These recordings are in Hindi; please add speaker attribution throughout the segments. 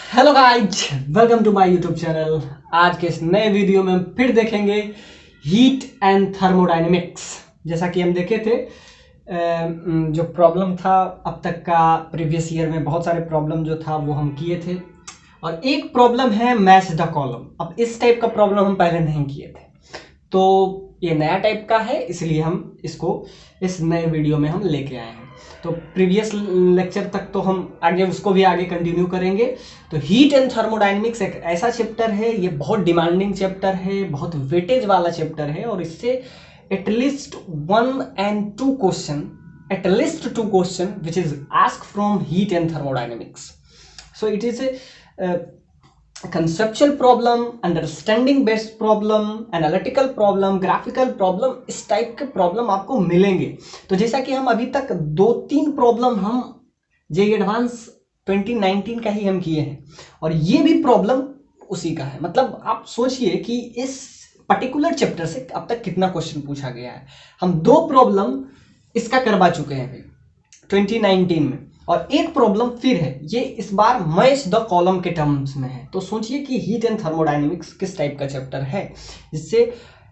Speaker 1: Hello guys, welcome to my YouTube channel. आज के इस नए वीडियो में हम फिर देखेंगे हीट एंड थर्मोडायनेमिक्स। जैसा कि हम देखे थे जो प्रॉब्लम था अब तक का, प्रीवियस ईयर में बहुत सारे प्रॉब्लम जो था वो हम किए थे। और एक प्रॉब्लम है मैच द कॉलम। अब इस टाइप का प्रॉब्लम हम पहले नहीं किए थे, तो ये नया टाइप का है, इसलिए हम इसको इस नए वीडियो में हम लेके आए हैं। तो प्रीवियस लेक्चर तक तो हम आगे उसको भी आगे कंटिन्यू करेंगे। तो हीट एंड थर्मोडायनेमिक्स एक ऐसा चैप्टर है, ये बहुत डिमांडिंग चैप्टर है, बहुत वेटेज वाला चैप्टर है, और इससे at least 1 and 2 question, at least 2 question which is ask from heat and thermodynamics. So it is a conceptual problem, understanding based problem, analytical problem, graphical problem, इस टाइप के प्रॉब्लम आपको मिलेंगे। तो जैसा कि हम अभी तक 2-3 प्रॉब्लम हम जेईई एडवांस 2019 का ही हम किए हैं, और ये भी प्रॉब्लम उसी का है। मतलब आप सोचिए कि इस पर्टिकुलर चैप्टर से अब तक कितना क्वेश्चन पूछा गया है। हम 2 प्रॉब्लम इसका करवा चुके हैं अभी 2019 में, और एक प्रॉब्लम फिर है, ये इस बार मैच द कॉलम के टर्म्स में है। तो सोचिए कि हीट एंड थर्मोडायनेमिक्स किस टाइप का चैप्टर है, जिससे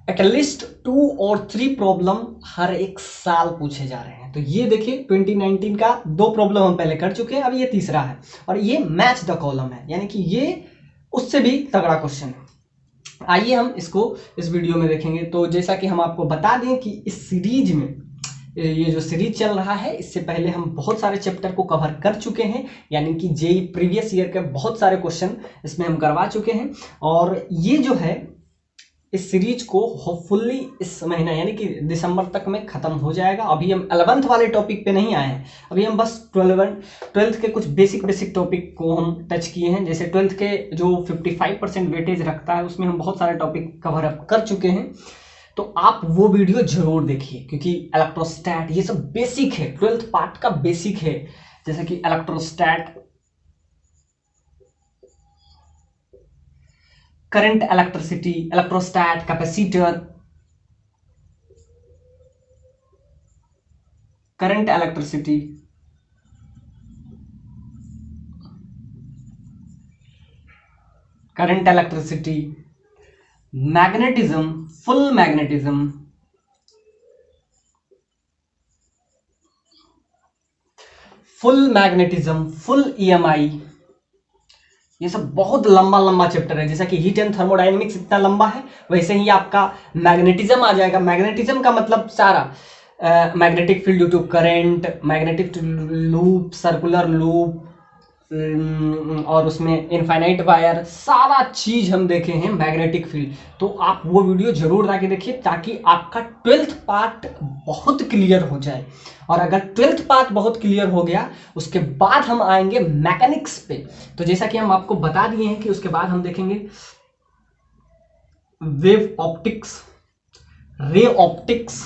Speaker 1: एटलीस्ट 2 और 3 प्रॉब्लम हर एक साल पूछे जा रहे हैं। तो ये देखिए 2019 का 2 प्रॉब्लम हम पहले कर चुके हैं, अब ये तीसरा है, और ये मैच द कॉलम है, यानी कि ये उससे भी तगड़ा क्वेश्चन है। आइए हम इसको इस वीडियो में देखेंगे। तो जैसा कि हम आपको बता दें कि इस सीरीज में, ये जो सीरीज चल रहा है, इससे पहले हम बहुत सारे चैप्टर को कवर कर चुके हैं, यानी कि जेईई प्रीवियस ईयर के बहुत सारे क्वेश्चन इसमें हम करवा चुके हैं। और ये जो है इस सीरीज को होपफुली इस महीना यानी कि दिसंबर तक में खत्म हो जाएगा। अभी हम 11th वाले टॉपिक पे नहीं आए हैं, अभी हम बस 12th के कुछ बेसिक टॉपिक को हम टच किए हैं। जैसे 12th के जो 55% वेटेज रखता है, उसमें हम बहुत सारे टॉपिक कवर अप कर चुके हैं। तो आप वो वीडियो जरूर देखिए, क्योंकि इलेक्ट्रोस्टैट ये सब बेसिक है, 12th पार्ट का बेसिक है। जैसे कि electrostat, current electricity, electrostat, capacitor, current electricity, current electricity, magnetism, full magnetism, full magnetism, full EMI, ये सब बहुत लंबा लंबा चैप्टर है। जैसा कि हीट एंड थर्मोडायनेमिक्स इतना लंबा है, वैसे ही आपका मैग्नेटिज्म आ जाएगा। मैग्नेटिज्म का मतलब सारा magnetic field due to current, magnetic loop, circular loop, और उसमें इनफाइनाइट वायर, सारा चीज हम देखे हैं मैग्नेटिक फील्ड। तो आप वो वीडियो जरूर जाके देखिए, ताकि आपका 12th पार्ट बहुत क्लियर हो जाए। और अगर 12th पार्ट बहुत क्लियर हो गया, उसके बाद हम आएंगे मैकेनिक्स पे। तो जैसा कि हम आपको बता दिए हैं कि उसके बाद हम देखेंगे वेव ऑप्टिक्स, रे ऑप्टिक्स,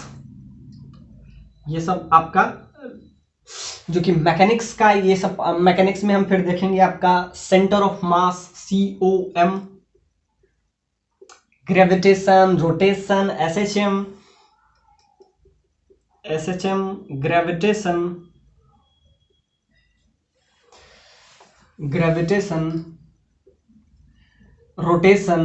Speaker 1: ये सब आपका जो कि मैकेनिक्स का, ये सब मैकेनिक्स में हम फिर देखेंगे आपका centre of mass, COM, gravitation, rotation, SHM, gravitation, rotation,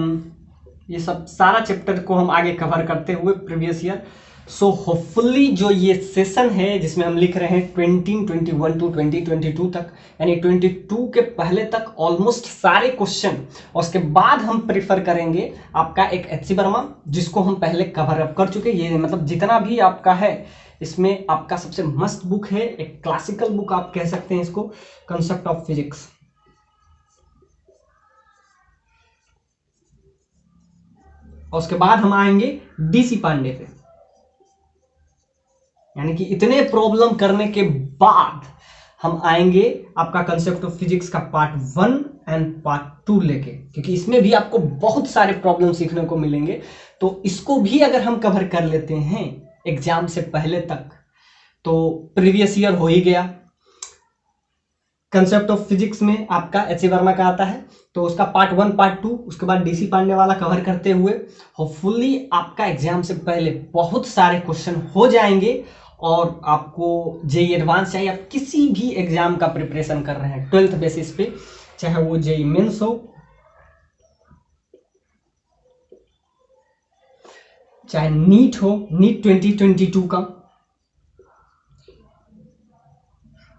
Speaker 1: ये सब सारा चैप्टर को हम आगे कवर करते हुए प्रीवियस ईयर। सो होपफुली जो ये सेशन है, जिसमें हम लिख रहे हैं 2021 टू 2022 तक, यानी 22 के पहले तक ऑलमोस्ट सारे क्वेश्चन, और उसके बाद हम प्रीफर करेंगे आपका एक HC वर्मा, जिसको हम पहले कवर अप कर चुके। ये मतलब जितना भी आपका है, इसमें आपका सबसे मस्त बुक है, एक क्लासिकल बुक आप कह सकते हैं इसको, कंसेप्ट ऑफ फिजिक्स। और उसके बाद हम आएंगे DC पांडे पे, यानी कि इतने प्रॉब्लम करने के बाद हम आएंगे आपका कंसेप्ट ऑफ फिजिक्स का पार्ट 1 एंड पार्ट 2 लेके, क्योंकि इसमें भी आपको बहुत सारे प्रॉब्लम सीखने को मिलेंगे। तो इसको भी अगर हम कवर कर लेते हैं एग्जाम से पहले तक, तो प्रीवियस ईयर हो ही गया। कंसेप्ट ऑफ फिजिक्स में आपका HC वर्मा का आता है, तो उसका पार्ट 1 पार्ट 2, उसके बाद DC पांडे वाला कवर करते हुए होपफुली आपका एग्जाम से पहले बहुत सारे क्वेश्चन हो जाएंगे, और आपको जेईई एडवांस चाहे आप किसी भी एग्जाम का प्रिपरेशन कर रहे हैं 12th बेसिस पे, चाहे वो जेईई मेंस हो, चाहे नीट हो, नीट 2022 का,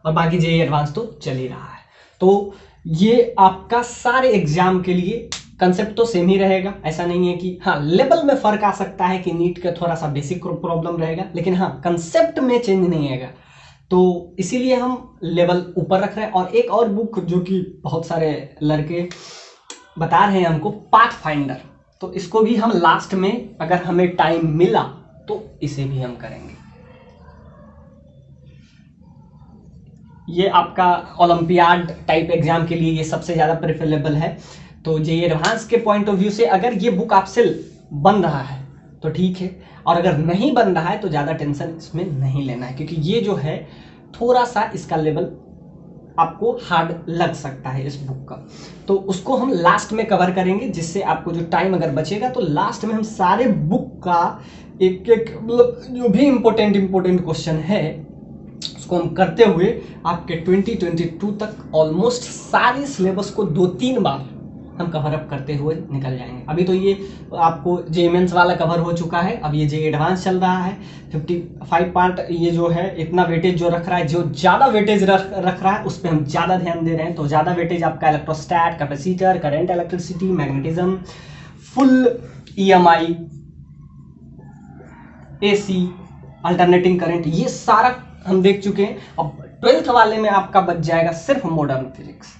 Speaker 1: और बाकी जेईई एडवांस तो चल ही रहा है। तो ये आपका सारे एग्जाम के लिए कंसेप्ट तो सेम ही रहेगा। ऐसा नहीं है कि हाँ लेवल में फर्क आ सकता है कि नीट का थोड़ा सा बेसिक प्रॉब्लम रहेगा, लेकिन हाँ कंसेप्ट में चेंज नहीं आएगा। तो इसीलिए हम लेवल ऊपर रख रहे हैं। और एक और बुक जो कि बहुत सारे लड़के बता रहे हैं हमको, पाथफाइंडर, तो इसको भी हम लास्ट में अगर हमें टाइम मिला तो इसे भी हम करेंगे। ये आपका ओलंपियाड टाइप एग्जाम के लिए ये सबसे ज़्यादा प्रेफरेबल है। तो जेईई एडवांस के पॉइंट ऑफ व्यू से अगर ये बुक आपसे बन रहा है तो ठीक है, और अगर नहीं बन रहा है तो ज़्यादा टेंशन इसमें नहीं लेना है, क्योंकि ये जो है थोड़ा सा इसका लेवल आपको हार्ड लग सकता है इस बुक का। तो उसको हम लास्ट में कवर करेंगे, जिससे आपको जो टाइम अगर बचेगा तो लास्ट में हम सारे बुक का एक एक मतलब जो भी इम्पोर्टेंट क्वेश्चन है उसको हम करते हुए आपके 2022 तक ऑलमोस्ट सारे सिलेबस को 2-3 बार हम कवर अप करते हुए निकल जाएंगे। अभी तो ये आपको जेईई मेंस वाला कवर हो चुका है, अब ये जेईई एडवांस चल रहा है। 55 पार्ट ये जो है इतना वेटेज जो रख रहा है, जो ज़्यादा वेटेज रख रहा है उस पर हम ज़्यादा ध्यान दे रहे हैं। तो ज़्यादा वेटेज आपका electrostat, capacitor, current electricity, magnetism, full EMI, AC, alternating current, ये सारा हम देख चुके हैं। अब 12th वाले में आपका बच जाएगा सिर्फ मॉडर्न फिजिक्स,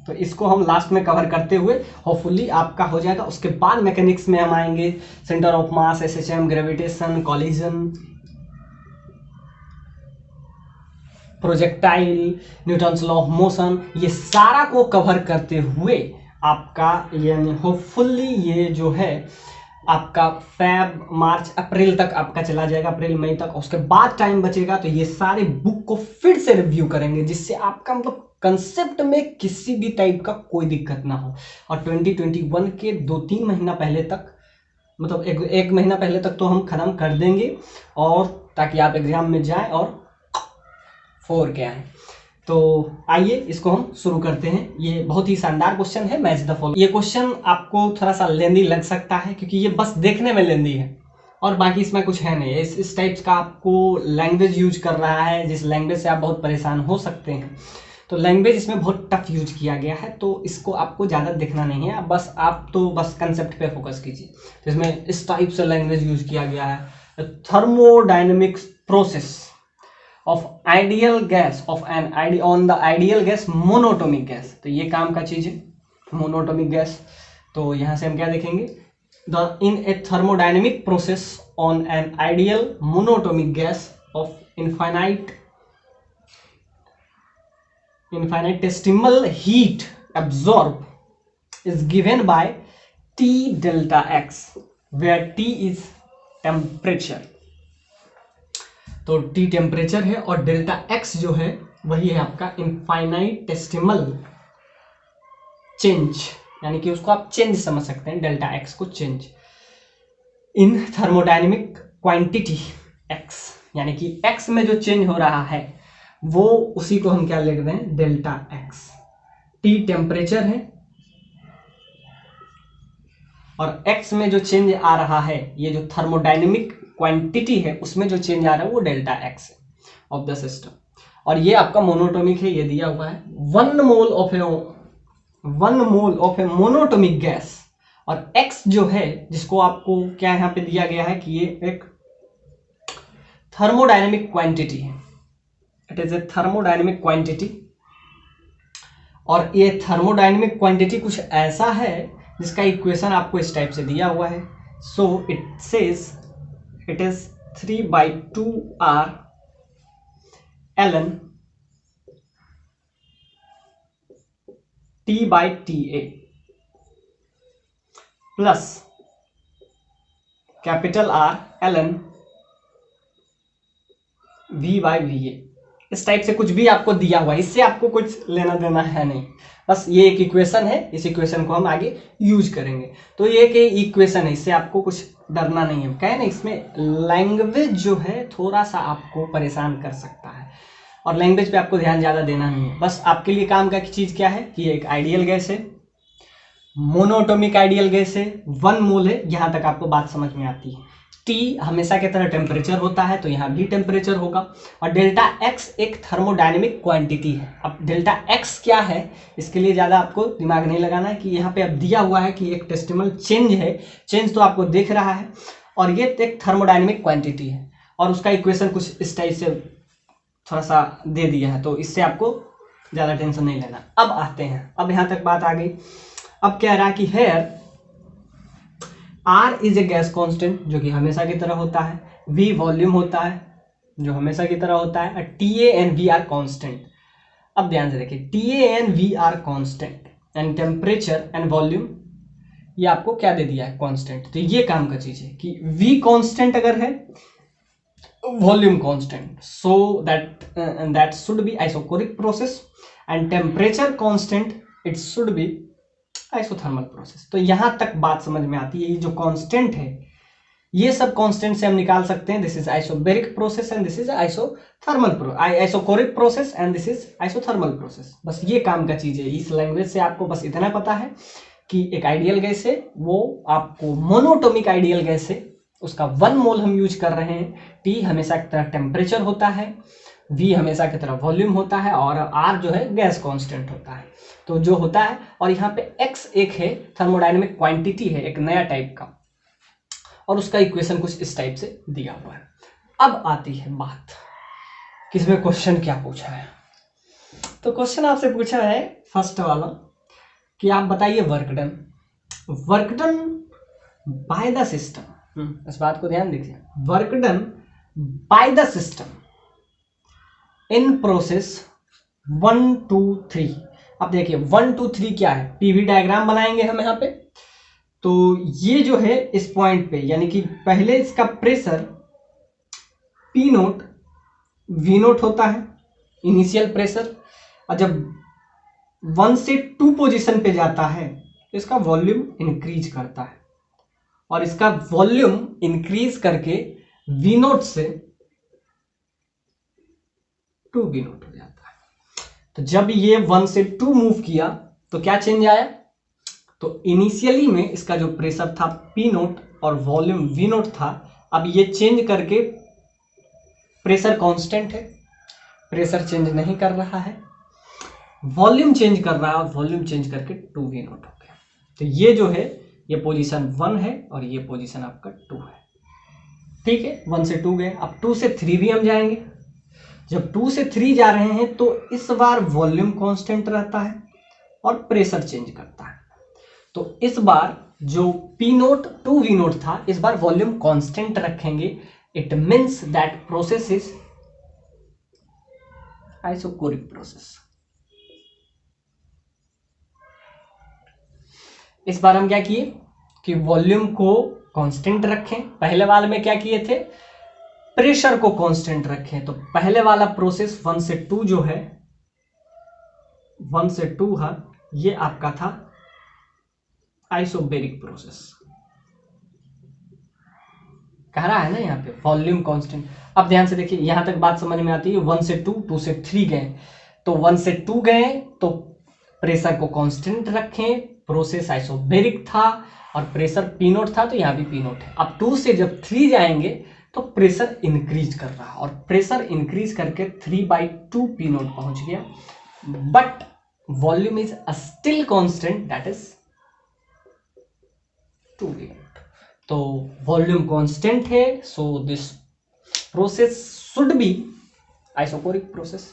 Speaker 1: तो इसको हम लास्ट में कवर करते हुए होपफुली आपका हो जाएगा। उसके बाद मैकेनिक्स में हम आएंगे, centre of mass, SHM, gravitation, collision, projectile, Newton's law of motion, ये सारा को कवर करते हुए आपका यानी होपफुली ये जो है आपका फेब, मार्च, अप्रैल तक आपका चला जाएगा, अप्रैल मई तक। उसके बाद टाइम बचेगा तो ये सारे बुक को फिर से रिव्यू करेंगे, जिससे आपका मतलब कंसेप्ट में किसी भी टाइप का कोई दिक्कत ना हो। और 2021 के 2-3 महीना पहले तक, मतलब एक महीना पहले तक तो हम खत्म कर देंगे, और ताकि आप एग्जाम में जाएं और 4 के आए। तो आइए इसको हम शुरू करते हैं। ये बहुत ही शानदार क्वेश्चन है, मैच द फॉलोइंग। ये क्वेश्चन आपको थोड़ा सा लेंदी लग सकता है क्योंकि ये बस देखने में लेंदी है और बाकी इसमें कुछ है नहीं। इस टाइप्स का आपको लैंग्वेज यूज कर रहा है जिस लैंग्वेज से आप बहुत परेशान हो सकते हैं। तो लैंग्वेज इसमें बहुत टफ यूज किया गया है, तो इसको आपको ज़्यादा देखना नहीं है, बस आप तो बस कंसेप्ट पे फोकस कीजिए। तो इसमें इस टाइप से लैंग्वेज यूज किया गया है, thermodynamics process of ideal gas on the ideal gas monatomic gas. तो ये काम का चीज है मोनोटोमिक गैस। तो यहाँ से हम क्या देखेंगे, the in a thermodynamic process on an ideal monatomic gas off infinitesimal heat absorbed is given by T delta X, where T is temperature। तो T टेम्परेचर है और डेल्टा X जो है वही है आपका इनफाइनाइटेसिमल चेंज, यानी कि उसको आप चेंज समझ सकते हैं, डेल्टा X को change in thermodynamic quantity X, यानी कि X में जो चेंज हो रहा है वो उसी को हम क्या लिख रहे हैं, डेल्टा X। T टेम्परेचर है और X में जो चेंज आ रहा है, ये जो थर्मोडायनेमिक क्वांटिटी है उसमें जो चेंज आ रहा है वो डेल्टा X है ऑफ द सिस्टम। और ये आपका मोनोटोमिक है, ये दिया हुआ है 1 mole of A monatomic gas. और X जो है जिसको आपको क्या यहाँ पे दिया गया है कि ये एक थर्मोडायनेमिक क्वांटिटी है, it is a thermodynamic quantity. और ये थर्मोडायनेमिक क्वांटिटी कुछ ऐसा है जिसका इक्वेशन आपको इस टाइप से दिया हुआ है। So it says it is 3/2R ln T/TA plus capital R ln V/VA। इस टाइप से कुछ भी आपको दिया हुआ है, इससे आपको कुछ लेना देना है नहीं, बस ये एक इक्वेशन है, इस इक्वेशन को हम आगे यूज करेंगे। तो ये एक इक्वेशन है, इससे आपको कुछ डरना नहीं है। कहे ना इसमें लैंग्वेज जो है थोड़ा सा आपको परेशान कर सकता है, और लैंग्वेज पे आपको ध्यान ज़्यादा देना नहीं है। बस आपके लिए काम का चीज़ क्या है कि ये एक आइडियल गैस है, मोनोटोमिक आइडियल गैस है, 1 मोल है, यहाँ तक आपको बात समझ में आती है। T हमेशा की तरह टेम्परेचर होता है तो यहाँ भी टेम्परेचर होगा, और डेल्टा X एक थर्मोडायनेमिक क्वांटिटी है। अब डेल्टा X क्या है इसके लिए ज़्यादा आपको दिमाग नहीं लगाना है कि यहाँ पे अब दिया हुआ है कि एक टेस्टिमल चेंज है, चेंज तो आपको दिख रहा है, और ये एक थर्मोडायनेमिक क्वांटिटी है, और उसका इक्वेशन कुछ इस टाइप से थोड़ा सा दे दिया है, तो इससे आपको ज़्यादा टेंशन नहीं लेना। अब आते हैं, अब यहाँ तक बात आ गई। अब कह रहा है कि here R is a gas constant जो कि हमेशा की तरह होता है, V वॉल्यूम होता है जो हमेशा की तरह होता है, TA and V are constant. अब ध्यान से देखिए, TA and V are constant and temperature and volume ये आपको क्या दे दिया है, कांस्टेंट। तो ये काम का चीज है कि V कांस्टेंट अगर है, volume constant, so that should be isochoric process, and temperature constant it should be isothermal process. तो यहां तक बात समझ में आती है। ये जो कांस्टेंट है, ये सब कांस्टेंट से हम निकाल सकते हैं, this is isobaric process and this is isochoric process and this is isothermal process. बस ये काम का चीज है। इस लैंग्वेज से आपको बस इतना पता है कि एक आइडियल गैस है, वो आपको मोनोटोमिक आइडियल गैस है, उसका 1 मोल हम यूज कर रहे हैं। T हमेशा की तरह टेम्परेचर होता है, V हमेशा की तरह वॉल्यूम होता है, और R जो है गैस कांस्टेंट होता है। तो जो होता है, और यहाँ पे X एक है थर्मोडायनेमिक क्वांटिटी है, एक नया टाइप का, और उसका इक्वेशन कुछ इस टाइप से दिया हुआ है। अब आती है बात किसमें क्वेश्चन क्या पूछा है। तो क्वेश्चन आपसे पूछा है फर्स्ट वाला कि आप बताइए work done by the system. इस बात को ध्यान दीजिए, work done by the system in process 1 2 3। अब देखिए 1 2 3 क्या है, पीवी डायग्राम बनाएंगे हम यहाँ पे। तो ये जो है इस पॉइंट पे, यानी कि पहले इसका pressure P note V note होता है, इनिशियल प्रेशर, और जब 1 से 2 पोजीशन पे जाता है तो इसका वॉल्यूम इंक्रीज करता है, और इसका वॉल्यूम इंक्रीज करके V नोट से 2V नोट हो जाता है। तो जब ये 1 से 2 मूव किया तो क्या चेंज आया, तो इनिशियली में इसका जो प्रेशर था P नोट और वॉल्यूम V नोट था, अब ये चेंज करके प्रेशर कांस्टेंट है, प्रेशर चेंज नहीं कर रहा है, वॉल्यूम चेंज कर रहा है, और वॉल्यूम चेंज करके 2V नोट हो गया। तो ये जो है ये पोजीशन 1 है और ये पोजीशन आपका 2 है। ठीक है, 1 से 2 गए, अब 2 से 3 भी हम जाएंगे। जब 2 से 3 जा रहे हैं तो इस बार वॉल्यूम कांस्टेंट रहता है और प्रेशर चेंज करता है। तो इस बार जो P नोट 2V नोट था, इस बार वॉल्यूम कांस्टेंट रखेंगे। It means that process is isochoric process. इस बार हम क्या किए कि वॉल्यूम को कांस्टेंट रखें। पहले वाले में क्या किए थे, प्रेशर को कांस्टेंट रखें। तो पहले वाला प्रोसेस 1 से 2 जो है, 1 से 2 है, ये आपका था आइसोबेरिक प्रोसेस। कह रहा है ना यहाँ पे वॉल्यूम कांस्टेंट। अब ध्यान से देखिए, यहां तक बात समझ में आती है। 1 से 2, 2 से 3 गए, तो 1 से 2 गए तो प्रेशर को कांस्टेंट रखें, प्रोसेस आइसोबेरिक था, और प्रेशर P नोट था तो यहाँ भी P नोट है। अब 2 से जब 3 जाएंगे तो प्रेशर इंक्रीज कर रहा है, और प्रेशर इंक्रीज करके 3/2 P नोट पहुंच गया, but volume is still constant, that is 2V note. तो वॉल्यूम कांस्टेंट है, so this process should be isochoric process.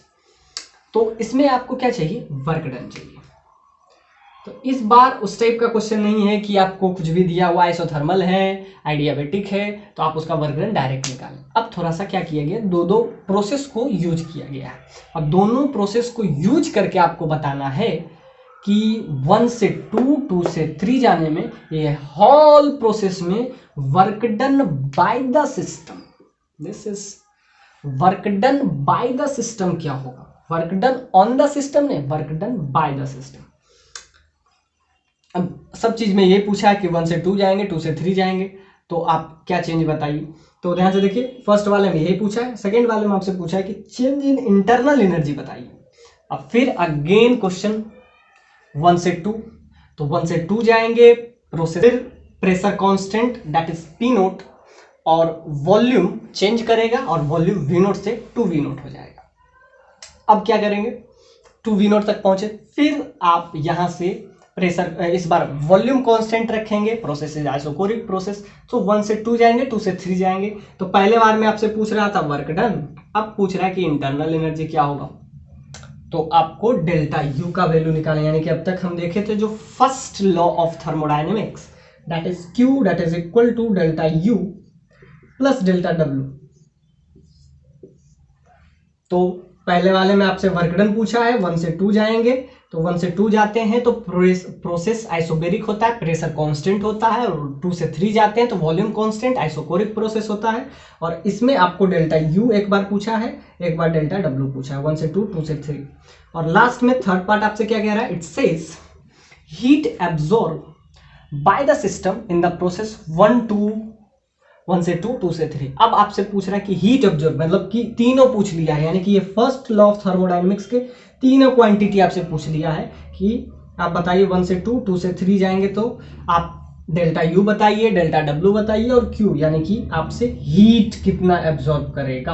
Speaker 1: तो इसमें आपको क्या चाहिए, वर्क डन चाहिए। तो इस बार उस टाइप का क्वेश्चन नहीं है कि आपको कुछ भी दिया हुआ आइसोथर्मल है, आइडियाबेटिक है, तो आप उसका वर्क डन डायरेक्ट निकालें। अब थोड़ा सा क्या किया गया, दो प्रोसेस को यूज किया गया है, और दोनों प्रोसेस को यूज करके आपको बताना है कि 1 से 2, 2 से 3 जाने में, ये होल प्रोसेस में work done by the system, this is work done by the system क्या होगा, work done on the system नहीं, work done by the system. अब सब चीज में ये पूछा है कि 1 से 2 जाएंगे, 2 से 3 जाएंगे, तो आप क्या चेंज बताइए। तो ध्यान से देखिए, फर्स्ट वाले में यही पूछा है, सेकेंड वाले में आपसे पूछा है कि चेंज इन इंटरनल एनर्जी बताइए। अब फिर अगेन क्वेश्चन 1 से 2, तो 1 से 2 जाएंगे, process pressure constant that is P note और वॉल्यूम चेंज करेगा और वॉल्यूम वी नोट से 2v नोट हो जाएगा। अब क्या करेंगे, 2v नोट तक पहुंचे, फिर आप यहां से प्रेशर, इस बार वॉल्यूम कांस्टेंट रखेंगे, प्रोसेस इज आइसोकोरिक प्रोसेस। तो 1 से 2 जाएंगे, 2 से 3 जाएंगे। तो पहले बार में आपसे पूछ रहा था वर्क डन, अब पूछ रहा है कि इंटरनल एनर्जी क्या होगा। तो आपको डेल्टा यू का वैल्यू निकालना, यानी कि अब तक हम देखे थे जो first law of thermodynamics, that is Q that is equal to delta U plus delta W. तो पहले वाले में आपसे वर्क डन पूछा है, 1 से 2 जाएंगे, तो 1 से 2 जाते हैं तो प्रोसेस आइसोबेरिक होता है, प्रेशर कांस्टेंट होता है, और 2 से 3 जाते हैं तो वॉल्यूम कांस्टेंट आइसोकोरिक प्रोसेस होता है। और इसमें आपको डेल्टा यू एक बार पूछा है, एक बार डेल्टा डब्ल्यू पूछा है, 1 से 2, 2 से 3। और लास्ट में थर्ड पार्ट आपसे क्या कह रहा है, it says heat absorb bye the system in the process 1 से 2, 2 से 3। अब आपसे पूछ रहा है कि हीट एब्जॉर्ब, मतलब कि तीनों पूछ लिया है, यानी कि ये फर्स्ट लॉ ऑफ थर्मोडायनेमिक्स के तीनों क्वांटिटी आपसे पूछ लिया है कि आप बताइए 1 से 2, 2 से 3 जाएंगे तो आप डेल्टा यू बताइए, डेल्टा डब्ल्यू बताइए और क्यू, यानी कि आपसे हीट कितना एब्जॉर्ब करेगा,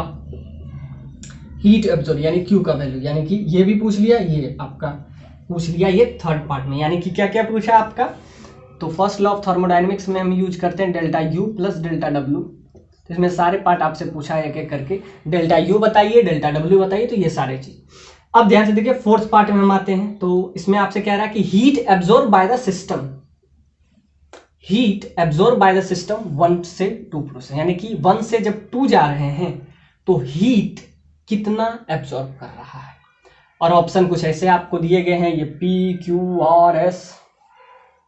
Speaker 1: हीट एब्जॉर्ब यानी क्यू का वैल्यू, यानी कि ये भी पूछ लिया, ये आपका पूछ लिया ये थर्ड पार्ट में। यानी कि क्या क्या पूछा आपका, तो फर्स्ट लॉ ऑफ थर्मोडायनेमिक्स में हम यूज करते हैं delta U plus delta W, तो इसमें सारे पार्ट आपसे पूछा है एक एक करके, डेल्टा यू बताइए, डेल्टा डब्ल्यू बताइए, तो ये सारे चीज। अब ध्यान से देखिए फोर्थ पार्ट में हम आते हैं, तो इसमें आपसे कह रहा है कि heat absorb bye the system, heat absorb bye the system 1 से 2 प्रोसेस, यानी कि 1 से जब 2 जा रहे हैं तो हीट कितना एब्जॉर्ब कर रहा है। और ऑप्शन कुछ ऐसे आपको दिए गए हैं, ये पी क्यू आर एस,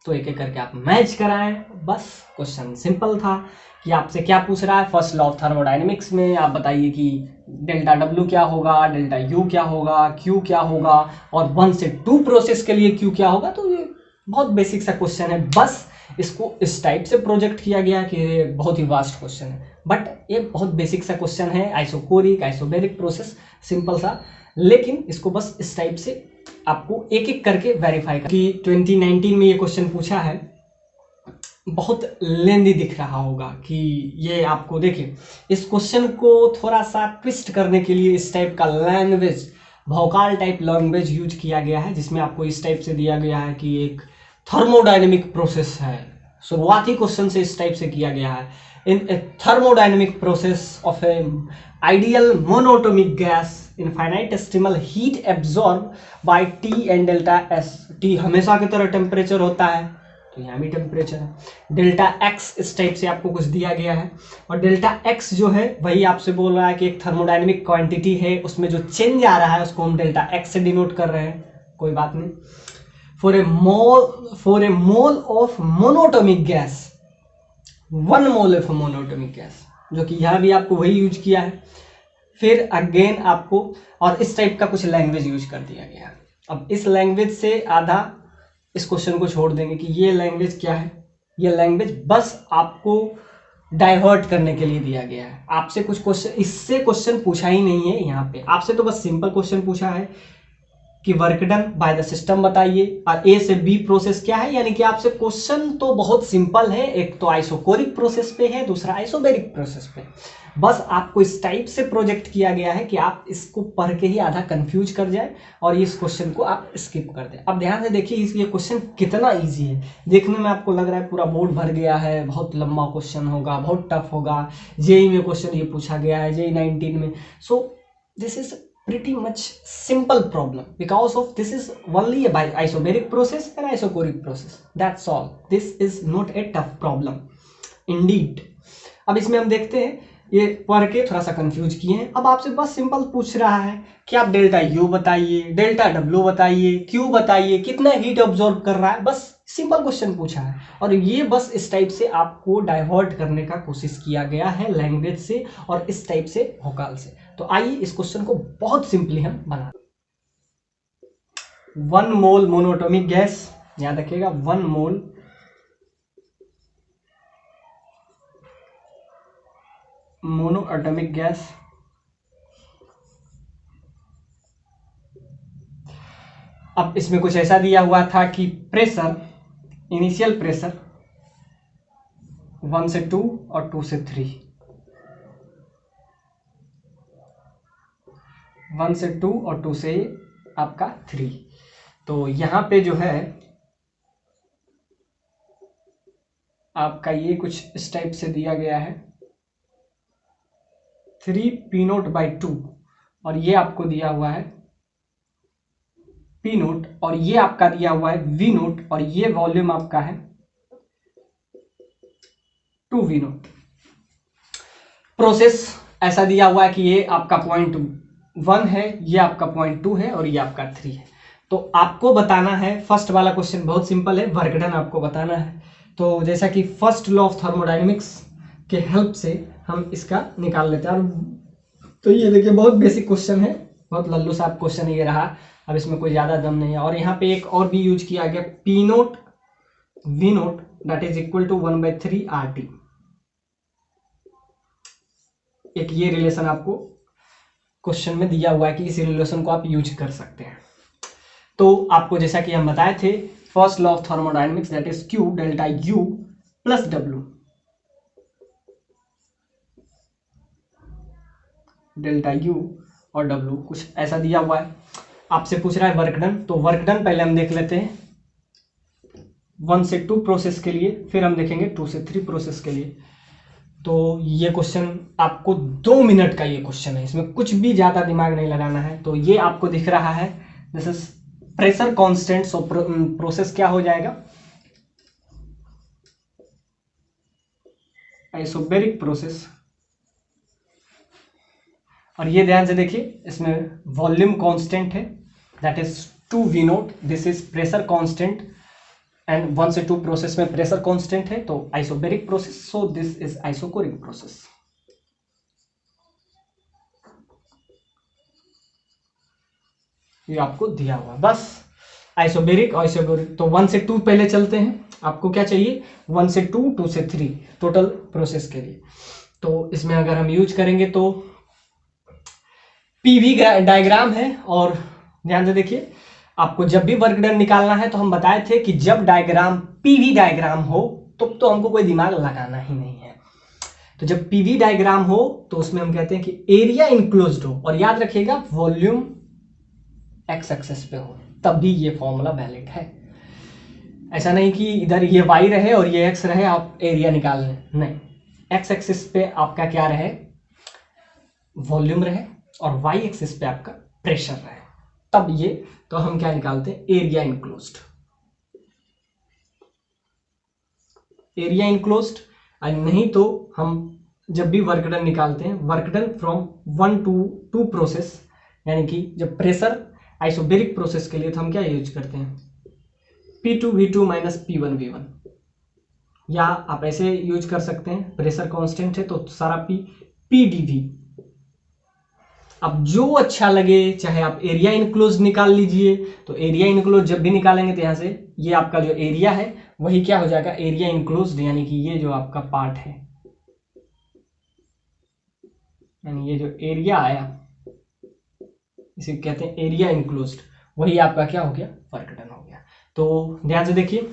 Speaker 1: तो एक एक करके आप मैच कराएं। बस क्वेश्चन सिंपल था कि आपसे क्या पूछ रहा है, फर्स्ट लॉ ऑफ थर्मोडायनेमिक्स में आप बताइए कि डेल्टा डब्ल्यू क्या होगा, डेल्टा यू क्या होगा, क्यू क्या होगा, और 1 से 2 प्रोसेस के लिए क्यू क्या होगा। तो ये बहुत बेसिक सा क्वेश्चन है, बस इसको इस टाइप से प्रोजेक्ट किया गया कि बहुत ही वास्ट क्वेश्चन है, बट ये बहुत बेसिक सा क्वेश्चन है, आइसोकोरिक आइसोबेरिक प्रोसेस, सिंपल सा, लेकिन इसको बस इस टाइप से आपको एक एक करके वेरीफाई कर, कि 2019 में ये क्वेश्चन पूछा है, बहुत लेंदी दिख रहा होगा कि ये आपको देखिए, इस क्वेश्चन को थोड़ा सा ट्विस्ट करने के लिए इस टाइप का लैंग्वेज, भौकाल टाइप लैंग्वेज यूज किया गया है, जिसमें आपको इस टाइप से दिया गया है कि एक थर्मोडायनेमिक प्रोसेस है, शुरुआती क्वेश्चन से इस टाइप से किया गया है, in a thermodynamic process of a ideal monatomic gas infinitesimal heat absorb by T and delta S. T हमेशा की तरह टेम्परेचर होता है, तो यहाँ भी टेम्परेचर है, डेल्टा एक्स इस टाइप से आपको कुछ दिया गया है, और डेल्टा एक्स जो है वही आपसे बोल रहा है कि एक थर्मोडायनेमिक क्वांटिटी है, उसमें जो चेंज आ रहा है उसको हम डेल्टा एक्स से डिनोट कर रहे हैं, कोई बात नहीं। For a mole of monatomic gas, 1 mole of monatomic gas, जो कि यहाँ भी आपको वही यूज किया है। फिर अगेन आपको और इस टाइप का कुछ लैंग्वेज यूज कर दिया गया। अब इस लैंग्वेज से आधा इस क्वेश्चन को छोड़ देंगे कि ये लैंग्वेज क्या है, ये लैंग्वेज बस आपको डाइवर्ट करने के लिए दिया गया है। आपसे कुछ क्वेश्चन, इससे क्वेश्चन पूछा ही नहीं है यहाँ पे, आपसे तो बस सिंपल क्वेश्चन पूछा है कि work done by the system बताइए, और ए से बी प्रोसेस क्या है, यानी कि आपसे क्वेश्चन तो बहुत सिंपल है, एक तो आइसोकोरिक प्रोसेस पे है, दूसरा आइसोबेरिक प्रोसेस पे, बस आपको इस टाइप से प्रोजेक्ट किया गया है कि आप इसको पढ़ के ही आधा कंफ्यूज कर जाए और इस क्वेश्चन को आप स्किप कर दें। अब ध्यान से देखिए ये क्वेश्चन कितना इजी है, देखने में आपको लग रहा है पूरा बोर्ड भर गया है, बहुत लंबा क्वेश्चन होगा, बहुत टफ होगा, जेई में क्वेश्चन ये पूछा गया है, जेई 19 में। So this is pretty much simple problem because of this is only a isobaric process and isocoric process, that's all. This is not a tough problem indeed. अब इसमें हम देखते हैं, ये पढ़ के थोड़ा सा कंफ्यूज किए हैं। अब आपसे बस सिंपल पूछ रहा है कि आप डेल्टा यू बताइए, डेल्टा डब्ल्यू बताइए, क्यू बताइए, कितना हीट ऑब्जॉर्व कर रहा है, बस सिंपल क्वेश्चन पूछा है, और ये बस इस टाइप से आपको डाइवर्ट करने का कोशिश किया गया है लैंग्वेज से और इस टाइप से वोकल से। तो आइए इस क्वेश्चन को बहुत सिंपली हम बना, 1 मोल मोनोटोमिक गैस, याद रखिएगा 1 मोल मोनोएटॉमिक गैस। अब इसमें कुछ ऐसा दिया हुआ था कि प्रेशर, इनिशियल प्रेशर 1 से 2 और 2 से 3, 1 से 2 और 2 से आपका 3। तो यहाँ पे जो है आपका ये कुछ इस टाइप से दिया गया है 3p0/2, और ये आपको दिया हुआ है p0, और ये आपका दिया हुआ है v0, और ये वॉल्यूम आपका है 2v0। प्रोसेस ऐसा दिया हुआ है कि ये आपका पॉइंट 1 है, ये आपका पॉइंट 2 है, और ये आपका 3 है। तो आपको बताना है, फर्स्ट वाला क्वेश्चन बहुत सिंपल है, वर्क डन आपको बताना है। तो जैसा कि फर्स्ट लॉ ऑफ थर्मोडायनेमिक्स के हेल्प से हम इसका निकाल लेते हैं। तो ये देखिए बहुत बेसिक क्वेश्चन है, बहुत लल्लू साहब क्वेश्चन ये रहा। अब इसमें कोई ज़्यादा दम नहीं है। और यहाँ पे एक और भी यूज किया गया P0 V0 that is equal to 1/3 RT। एक ये रिलेशन आपको क्वेश्चन में दिया हुआ है कि इस रिलेशन को आप यूज कर सकते हैं। तो आपको जैसा कि हम बताए थे, first law of thermodynamics that is Q delta U plus W, delta U और W कुछ ऐसा दिया हुआ है। आपसे पूछ रहा है वर्क डन, तो वर्क डन पहले हम देख लेते हैं 1 से 2 प्रोसेस के लिए, फिर हम देखेंगे 2 से 3 प्रोसेस के लिए। तो ये क्वेश्चन आपको 2 मिनट का ये क्वेश्चन है, इसमें कुछ भी ज़्यादा दिमाग नहीं लगाना है। तो ये आपको दिख रहा है this is pressure constant, so process क्या हो जाएगा, आइसोबैरिक प्रोसेस। और ये ध्यान से देखिए, इसमें वॉल्यूम कांस्टेंट है that is 2v0, this is pressure constant, and 1 से 2 प्रोसेस में प्रेशर कांस्टेंट है, तो isobaric process, so this is isochoric process. ये आपको दिया हुआ बस आइसोबैरिक आइसोबैरिक। तो 1 से 2 पहले चलते हैं, आपको क्या चाहिए 1 से 2, 2 से 3 टोटल प्रोसेस के लिए। तो इसमें अगर हम यूज करेंगे तो पीवी डायग्राम है, और ध्यान से देखिए आपको जब भी वर्क डन निकालना है तो हम बताए थे कि जब डायग्राम पीवी डायग्राम हो तो हमको कोई दिमाग लगाना ही नहीं है। तो जब पीवी डायग्राम हो तो उसमें हम कहते हैं कि एरिया इनक्लोज्ड हो, और याद रखिएगा वॉल्यूम एक्स एक्सेस पे हो, तब भी ये फॉर्मूला वैलिड है। ऐसा नहीं कि इधर ये वाई रहे और ये एक्स रहे आप एरिया निकाल लें, नहीं, एक्स एक्सिस पे आपका क्या रहे, वॉल्यूम रहे, और वाई एक्सिस पे आपका प्रेशर रहे, तब ये, तो हम क्या निकालते हैं, एरिया इनक्लोज्ड। एरिया इनक्लोज्ड, नहीं तो हम जब भी वर्क डन निकालते हैं, work done from 1 to 2 process, यानी कि जब प्रेशर आइसोबैरिक प्रोसेस के लिए तो हम क्या यूज करते हैं, P2V2 माइनस P1V1, या आप ऐसे यूज कर सकते हैं, प्रेशर कांस्टेंट है तो सारा PDV। अब जो अच्छा लगे, चाहे आप एरिया इनक्लोज निकाल लीजिए, तो एरिया इनक्लोज जब भी निकालेंगे तो यहाँ से ये आपका जो एरिया है वही क्या हो जाएगा, एरिया इनक्लोज्ड, यानी कि ये जो आपका पार्ट है, यानी ये जो एरिया आया इसे कहते हैं एरिया इनक्लोज्ड, वही आपका क्या हो गया, वर्क डन हो गया। तो ध्यान से देखिए,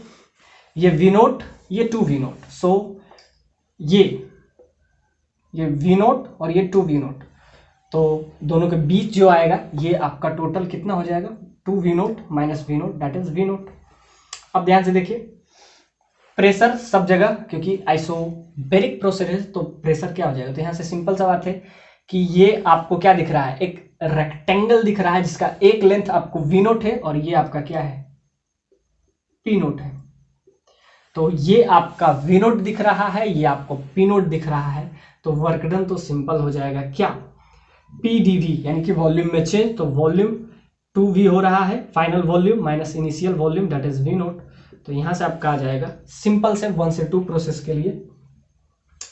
Speaker 1: ये V0, ये 2v0, सो ये V0 और ये 2v0, तो दोनों के बीच जो आएगा ये आपका टोटल कितना हो जाएगा, 2v0 minus V0 that is V0। अब ध्यान से देखिए, प्रेशर सब जगह, क्योंकि आइसोबैरिक प्रोसेस है तो प्रेशर क्या हो जाएगा, तो यहाँ से सिंपल सा बात है कि ये आपको क्या दिख रहा है, एक रेक्टेंगल दिख रहा है जिसका एक लेंथ आपको V0 है और ये आपका क्या है, P0 है। तो ये आपका V0 दिख रहा है, ये आपको P0 दिख रहा है, तो वर्क डन तो सिंपल हो जाएगा क्या, PdV, यानी कि वॉल्यूम में चेंज, तो वॉल्यूम 2V हो रहा है, final volume minus initial volume that is V0। तो यहां से आपका आ जाएगा सिंपल से 1 से 2 प्रोसेस के लिए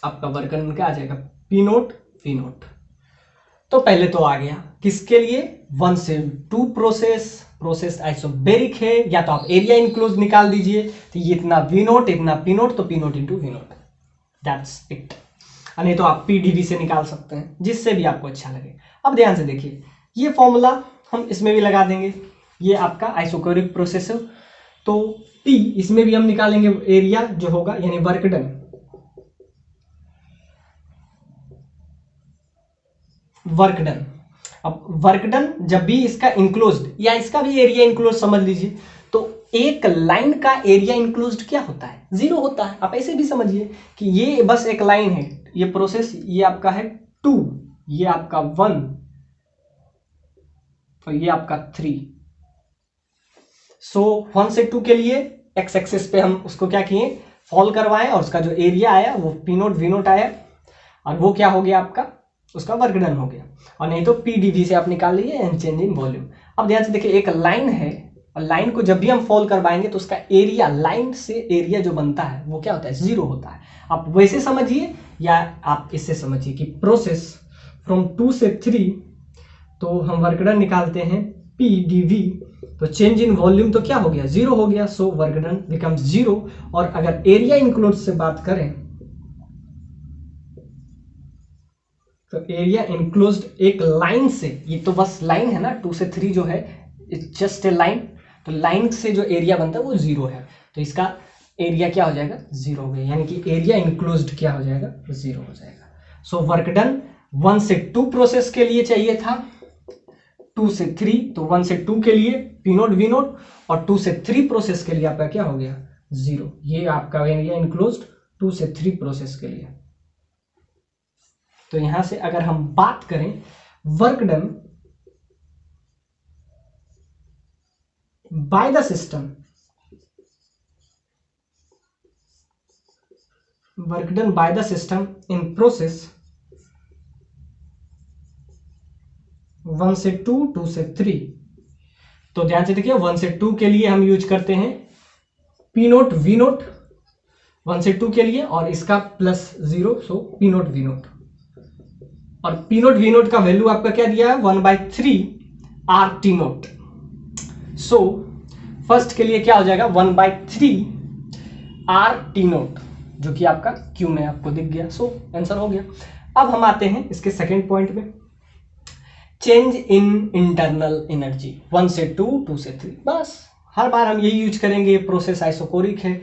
Speaker 1: आपका वर्क डन क्या आ जाएगा, P0 V0। तो पहले तो आ गया किसके लिए, 1 से 2 प्रोसेस आइसोबैरिक है, या तो आप एरिया इनक्लोज निकाल दीजिए, तो ये इतना V0 इतना P0, तो P0 into V0, that's it. और नहीं तो आप PdV से निकाल सकते हैं, जिससे भी आपको अच्छा लगे। अब ध्यान से देखिए, ये फॉर्मूला हम इसमें भी लगा देंगे, ये आपका आइसोकोरिक प्रोसेस है, तो P इसमें भी हम निकालेंगे एरिया जो होगा, यानी वर्क डन। वर्क डन, अब वर्क डन जब भी इसका इंक्लोज्ड या इसका भी एरिया इंक्लोज समझ लीजिए, तो एक लाइन का एरिया इंक्लोज्ड क्या होता है, 0 होता है। आप ऐसे भी समझिए कि ये बस एक लाइन है, ये प्रोसेस, ये आपका है 2, ये आपका 1 और ये आपका 3। सो 1 से 2 के लिए एक्स एक्सिस पे हम उसको क्या किए, फॉल करवाएं, और उसका जो एरिया आया वो P0 V0 आया, और वो क्या हो गया आपका, उसका वर्क डन हो गया। और नहीं तो PdV से आप निकाल लीजिए एंड चेंज इन वॉल्यूम। अब ध्यान से देखिए, एक लाइन है और लाइन को जब भी हम फॉल करवाएंगे तो उसका एरिया, लाइन से एरिया जो बनता है वो क्या होता है, 0 होता है। आप वैसे समझिए या आप इससे समझिए कि प्रोसेस फ्रॉम 2 से 3, तो हम वर्क डन निकालते हैं PdV, तो चेंज इन वॉल्यूम तो क्या हो गया, 0 हो गया, सो वर्क डन बिकम्स 0। और अगर एरिया इंक्लूड से बात करें तो एरिया इंक्लोज्ड एक लाइन से, ये तो बस लाइन है ना, 2 से 3 जो है इट्स जस्ट ए लाइन, तो लाइन से जो एरिया बनता है वो 0 है, तो इसका एरिया क्या हो जाएगा, 0 हो गया, यानी कि एरिया इंक्लोज्ड क्या हो जाएगा, 0 हो जाएगा। सो वर्क डन 1 से 2 प्रोसेस के लिए चाहिए था, 2 से 3, तो 1 से 2 के लिए P0 V0, और 2 से 3 प्रोसेस के लिए आपका क्या हो गया, 0। ये आपका एरिया इंक्लोज्ड 2 से 3 प्रोसेस के लिए। तो यहां से अगर हम बात करें work done by the system, work done by the system in process 1 से 2, 2 से 3, तो ध्यान से देखिए 1 से 2 के लिए हम यूज करते हैं P0 V0, 1 से 2 के लिए, और इसका प्लस 0, सो P0 V0, और P0 V0 का वैल्यू आपका क्या दिया है, 1/3 RT0। सो फर्स्ट के लिए क्या हो जाएगा, 1/3 RT0, जो कि आपका Q में आपको दिख गया, सो आंसर हो गया। अब हम आते हैं इसके सेकेंड पॉइंट में, चेंज इन इंटरनल एनर्जी 1 से 2, 2 से 3, बस हर बार हम यही यूज करेंगे, प्रोसेस आइसोकोरिक है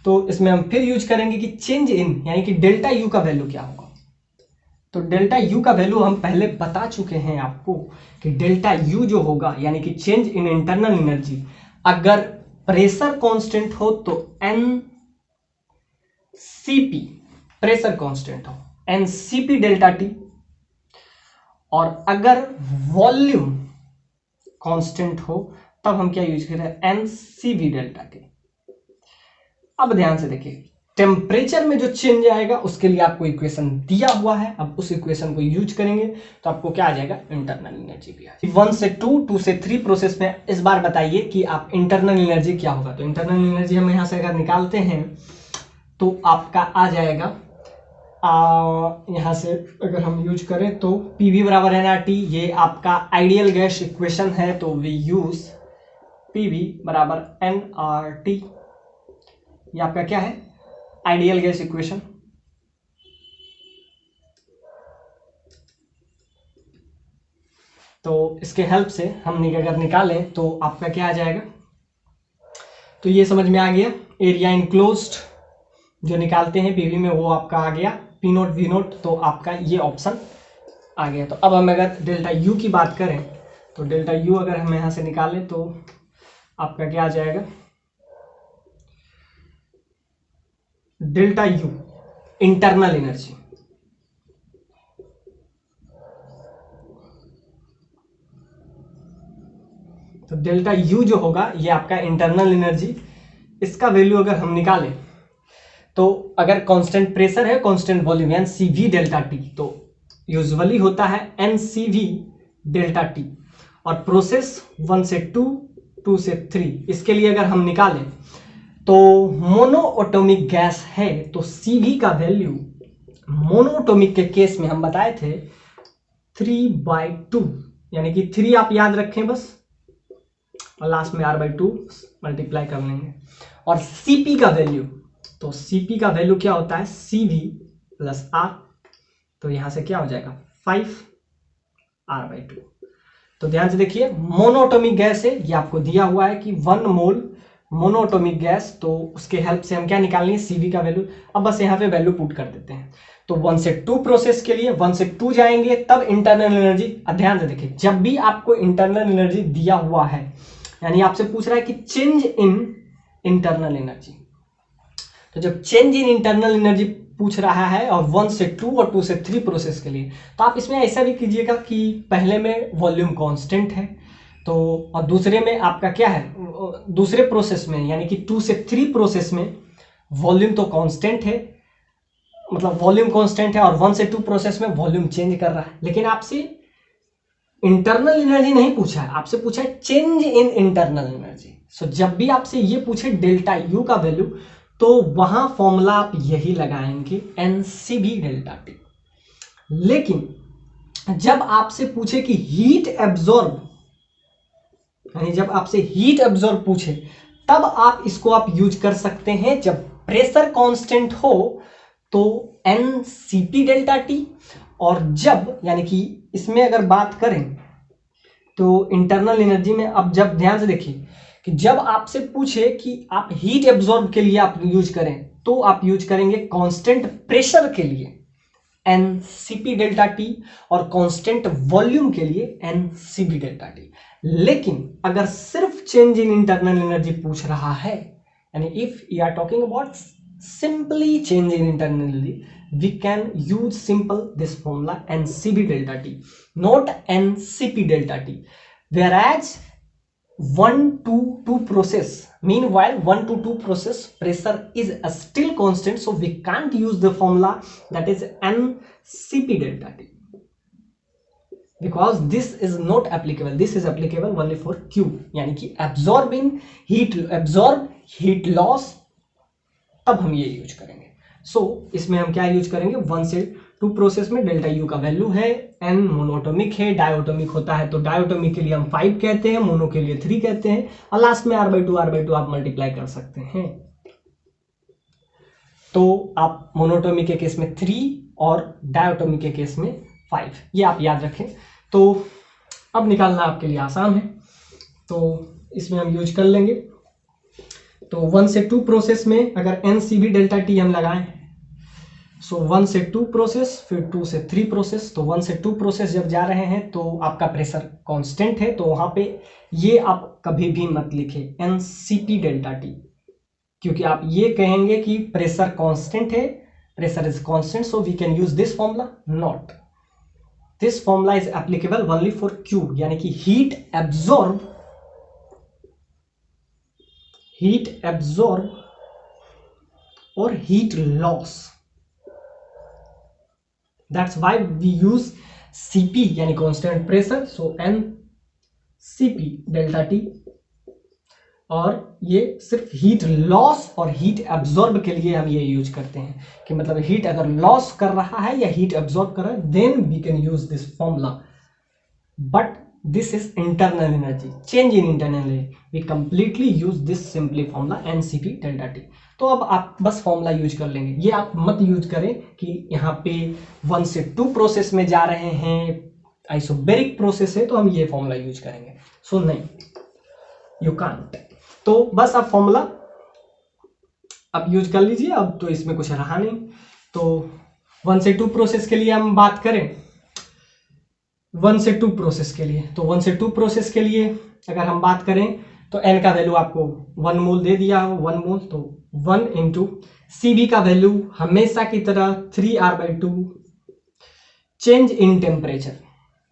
Speaker 1: तो इसमें हम फिर यूज करेंगे कि चेंज इन, यानी कि डेल्टा U का वैल्यू क्या होगा। तो डेल्टा U का वैल्यू हम पहले बता चुके हैं आपको कि डेल्टा U जो होगा, यानी कि चेंज इन इंटरनल एनर्जी, अगर प्रेशर कांस्टेंट हो तो NCP प्रेशर कांस्टेंट हो, NCP डेल्टा T, और अगर वॉल्यूम कांस्टेंट हो तब हम क्या यूज करें, NCV डेल्टा T। अब ध्यान से देखिए, टेम्परेचर में जो चेंज आएगा उसके लिए आपको इक्वेशन दिया हुआ है, अब उस इक्वेशन को यूज करेंगे तो आपको क्या आ जाएगा, इंटरनल एनर्जी भी आ जाएगा। 1 से 2, 2 से 3 प्रोसेस में इस बार बताइए कि आप इंटरनल एनर्जी क्या होगा। तो इंटरनल एनर्जी हम यहां से अगर निकालते हैं तो आपका आ जाएगा, यहां से अगर हम यूज करें तो PV बराबर nRT, ये आपका आइडियल गैस इक्वेशन है, तो वी यूज PV बराबर nRT, ये आपका क्या है, आइडियल गैस इक्वेशन। तो इसके हेल्प से हम अगर निकालें तो आपका क्या आ जाएगा, तो ये समझ में आ गया, एरिया इनक्लोज्ड जो निकालते हैं PV में वो आपका आ गया P0 V0, तो आपका ये ऑप्शन आ गया। तो अब हम अगर डेल्टा U की बात करें तो डेल्टा U अगर हम यहां से निकालें तो आपका क्या आ जाएगा, डेल्टा U इंटरनल एनर्जी, तो डेल्टा U जो होगा ये आपका इंटरनल एनर्जी, इसका वैल्यू अगर हम निकालें तो अगर कांस्टेंट प्रेशर है, कांस्टेंट वॉल्यूम यानी CV डेल्टा T, तो यूजुअली होता है NCV डेल्टा T, और प्रोसेस 1 से 2, 2 से 3, इसके लिए अगर हम निकालें तो मोनोएटॉमिक गैस है तो CV का वैल्यू मोनोएटॉमिक के केस में हम बताए थे 3/2, यानी कि 3 आप याद रखें बस, और लास्ट में R/2 मल्टीप्लाई कर लेंगे। और CP का वैल्यू, तो CP का वैल्यू क्या होता है, CV प्लस R, तो यहाँ से क्या हो जाएगा 5R/2। तो ध्यान से देखिए, मोनोएटॉमिक गैस है, ये आपको दिया हुआ है कि 1 मोल मोनोएटॉमिक गैस, तो उसके हेल्प से हम क्या निकालेंगे, सीवी का वैल्यू। अब बस यहाँ पे वैल्यू पुट कर देते हैं। तो 1 से 2 प्रोसेस के लिए 1 से 2 जाएंगे, तब इंटरनल एनर्जी। ध्यान से देखिए, जब भी आपको इंटरनल एनर्जी दिया हुआ है, यानी आपसे पूछ रहा है कि चेंज इन इंटरनल एनर्जी, तो जब चेंज इन इंटरनल एनर्जी पूछ रहा है और 1 से 2 और 2 से 3 प्रोसेस के लिए, तो आप इसमें ऐसा भी कीजिएगा कि पहले में वॉल्यूम कांस्टेंट है, तो और दूसरे में आपका क्या है, दूसरे प्रोसेस में यानी कि 2 से 3 प्रोसेस में वॉल्यूम तो कांस्टेंट है, मतलब वॉल्यूम कांस्टेंट है, और 1 से 2 प्रोसेस में वॉल्यूम चेंज कर रहा है। लेकिन आपसे इंटरनल एनर्जी नहीं पूछा है, आपसे पूछा है चेंज इन इंटरनल एनर्जी। सो जब भी आपसे ये पूछे डेल्टा यू का वैल्यू, तो वहां फॉर्मूला आप यही लगाएंगे एनसीबी डेल्टा टी। लेकिन जब आपसे पूछे कि हीट एब्जॉर्ब, यानी जब आपसे हीट एब्जॉर्ब पूछे, तब आप इसको आप यूज कर सकते हैं। जब प्रेशर कांस्टेंट हो तो एनसीपी डेल्टा टी, और जब यानी कि इसमें अगर बात करें तो इंटरनल एनर्जी में, अब जब ध्यान से देखिए कि जब आपसे पूछे कि आप हीट एब्जॉर्ब के लिए आप यूज करें, तो आप यूज करेंगे कांस्टेंट प्रेशर के लिए एनसीपी डेल्टा टी, और कांस्टेंट वॉल्यूम के लिए एनसीबी डेल्टा टी। लेकिन अगर सिर्फ चेंज इन इंटरनल एनर्जी पूछ रहा है, यानी if you are talking about simply change in internal energy, we can use simple this formula NCB delta T, not NCP delta T. Whereas 1 to 2 process, meanwhile 1 to 2 process pressure is still constant, so we can't use the formula that is NCP delta T, because this is not applicable. This is applicable only for Q, यानी कि absorb heat loss, तब हम ये यूज करेंगे। इसमें हम क्या यूज करेंगे, 1 से 2 प्रोसेस में डेल्टा यू का वैल्यू है, एन मोनोटोमिक है, डायोटोमिक होता है तो डायोटोमिक के लिए हम 5 कहते हैं, मोनो के लिए 3 कहते हैं, और लास्ट में R/2 आप मल्टीप्लाई कर सकते हैं। तो आप मोनोटोमिक के केस में 3 और डायोटोमिक के केस में 5, ये आप याद रखें। तो अब निकालना आपके लिए आसान है, तो इसमें हम यूज कर लेंगे। तो 1 से 2 प्रोसेस में अगर एनसीबी डेल्टा टी हम लगाएं, सो 1 से 2 प्रोसेस, फिर 2 से 3 प्रोसेस, तो 1 से 2 प्रोसेस जब जा रहे हैं तो आपका प्रेशर कांस्टेंट है, तो वहां पे ये आप कभी भी मत लिखे एनसीपी डेल्टा टी, क्योंकि आप ये कहेंगे कि प्रेशर कांस्टेंट है, pressure is constant, so we can use this formula. Not, this formula is applicable only for Q, यानी कि हीट एब्जॉर्ब और heat loss. That's why we use CP यानी constant pressure, so NCP delta T, और ये सिर्फ हीट लॉस और हीट एब्जॉर्ब के लिए हम ये यूज करते हैं कि मतलब हीट अगर लॉस कर रहा है या हीट एब्जॉर्ब कर रहा है, then we can use this formula. But this is internal energy, change in internal energy, we completely use this simply formula NCP delta T। तो अब आप बस फॉर्मूला यूज कर लेंगे, ये आप मत यूज करें कि यहाँ पे 1 से 2 प्रोसेस में जा रहे हैं, आइसोबेरिक प्रोसेस है तो हम ये फॉर्मूला यूज करेंगे, सो नहीं, यू कांट। तो बस आप फॉर्मूला अब यूज कर लीजिए। अब तो इसमें कुछ रहा नहीं। तो 1 से 2 प्रोसेस के लिए हम बात करें, 1 से 2 प्रोसेस के लिए, तो 1 से 2 प्रोसेस के लिए अगर हम बात करें तो n का वैल्यू आपको 1 मोल दे दिया हो, 1 मोल, तो 1 इंटू Cv का वैल्यू हमेशा की तरह 3R/2 change in temperature,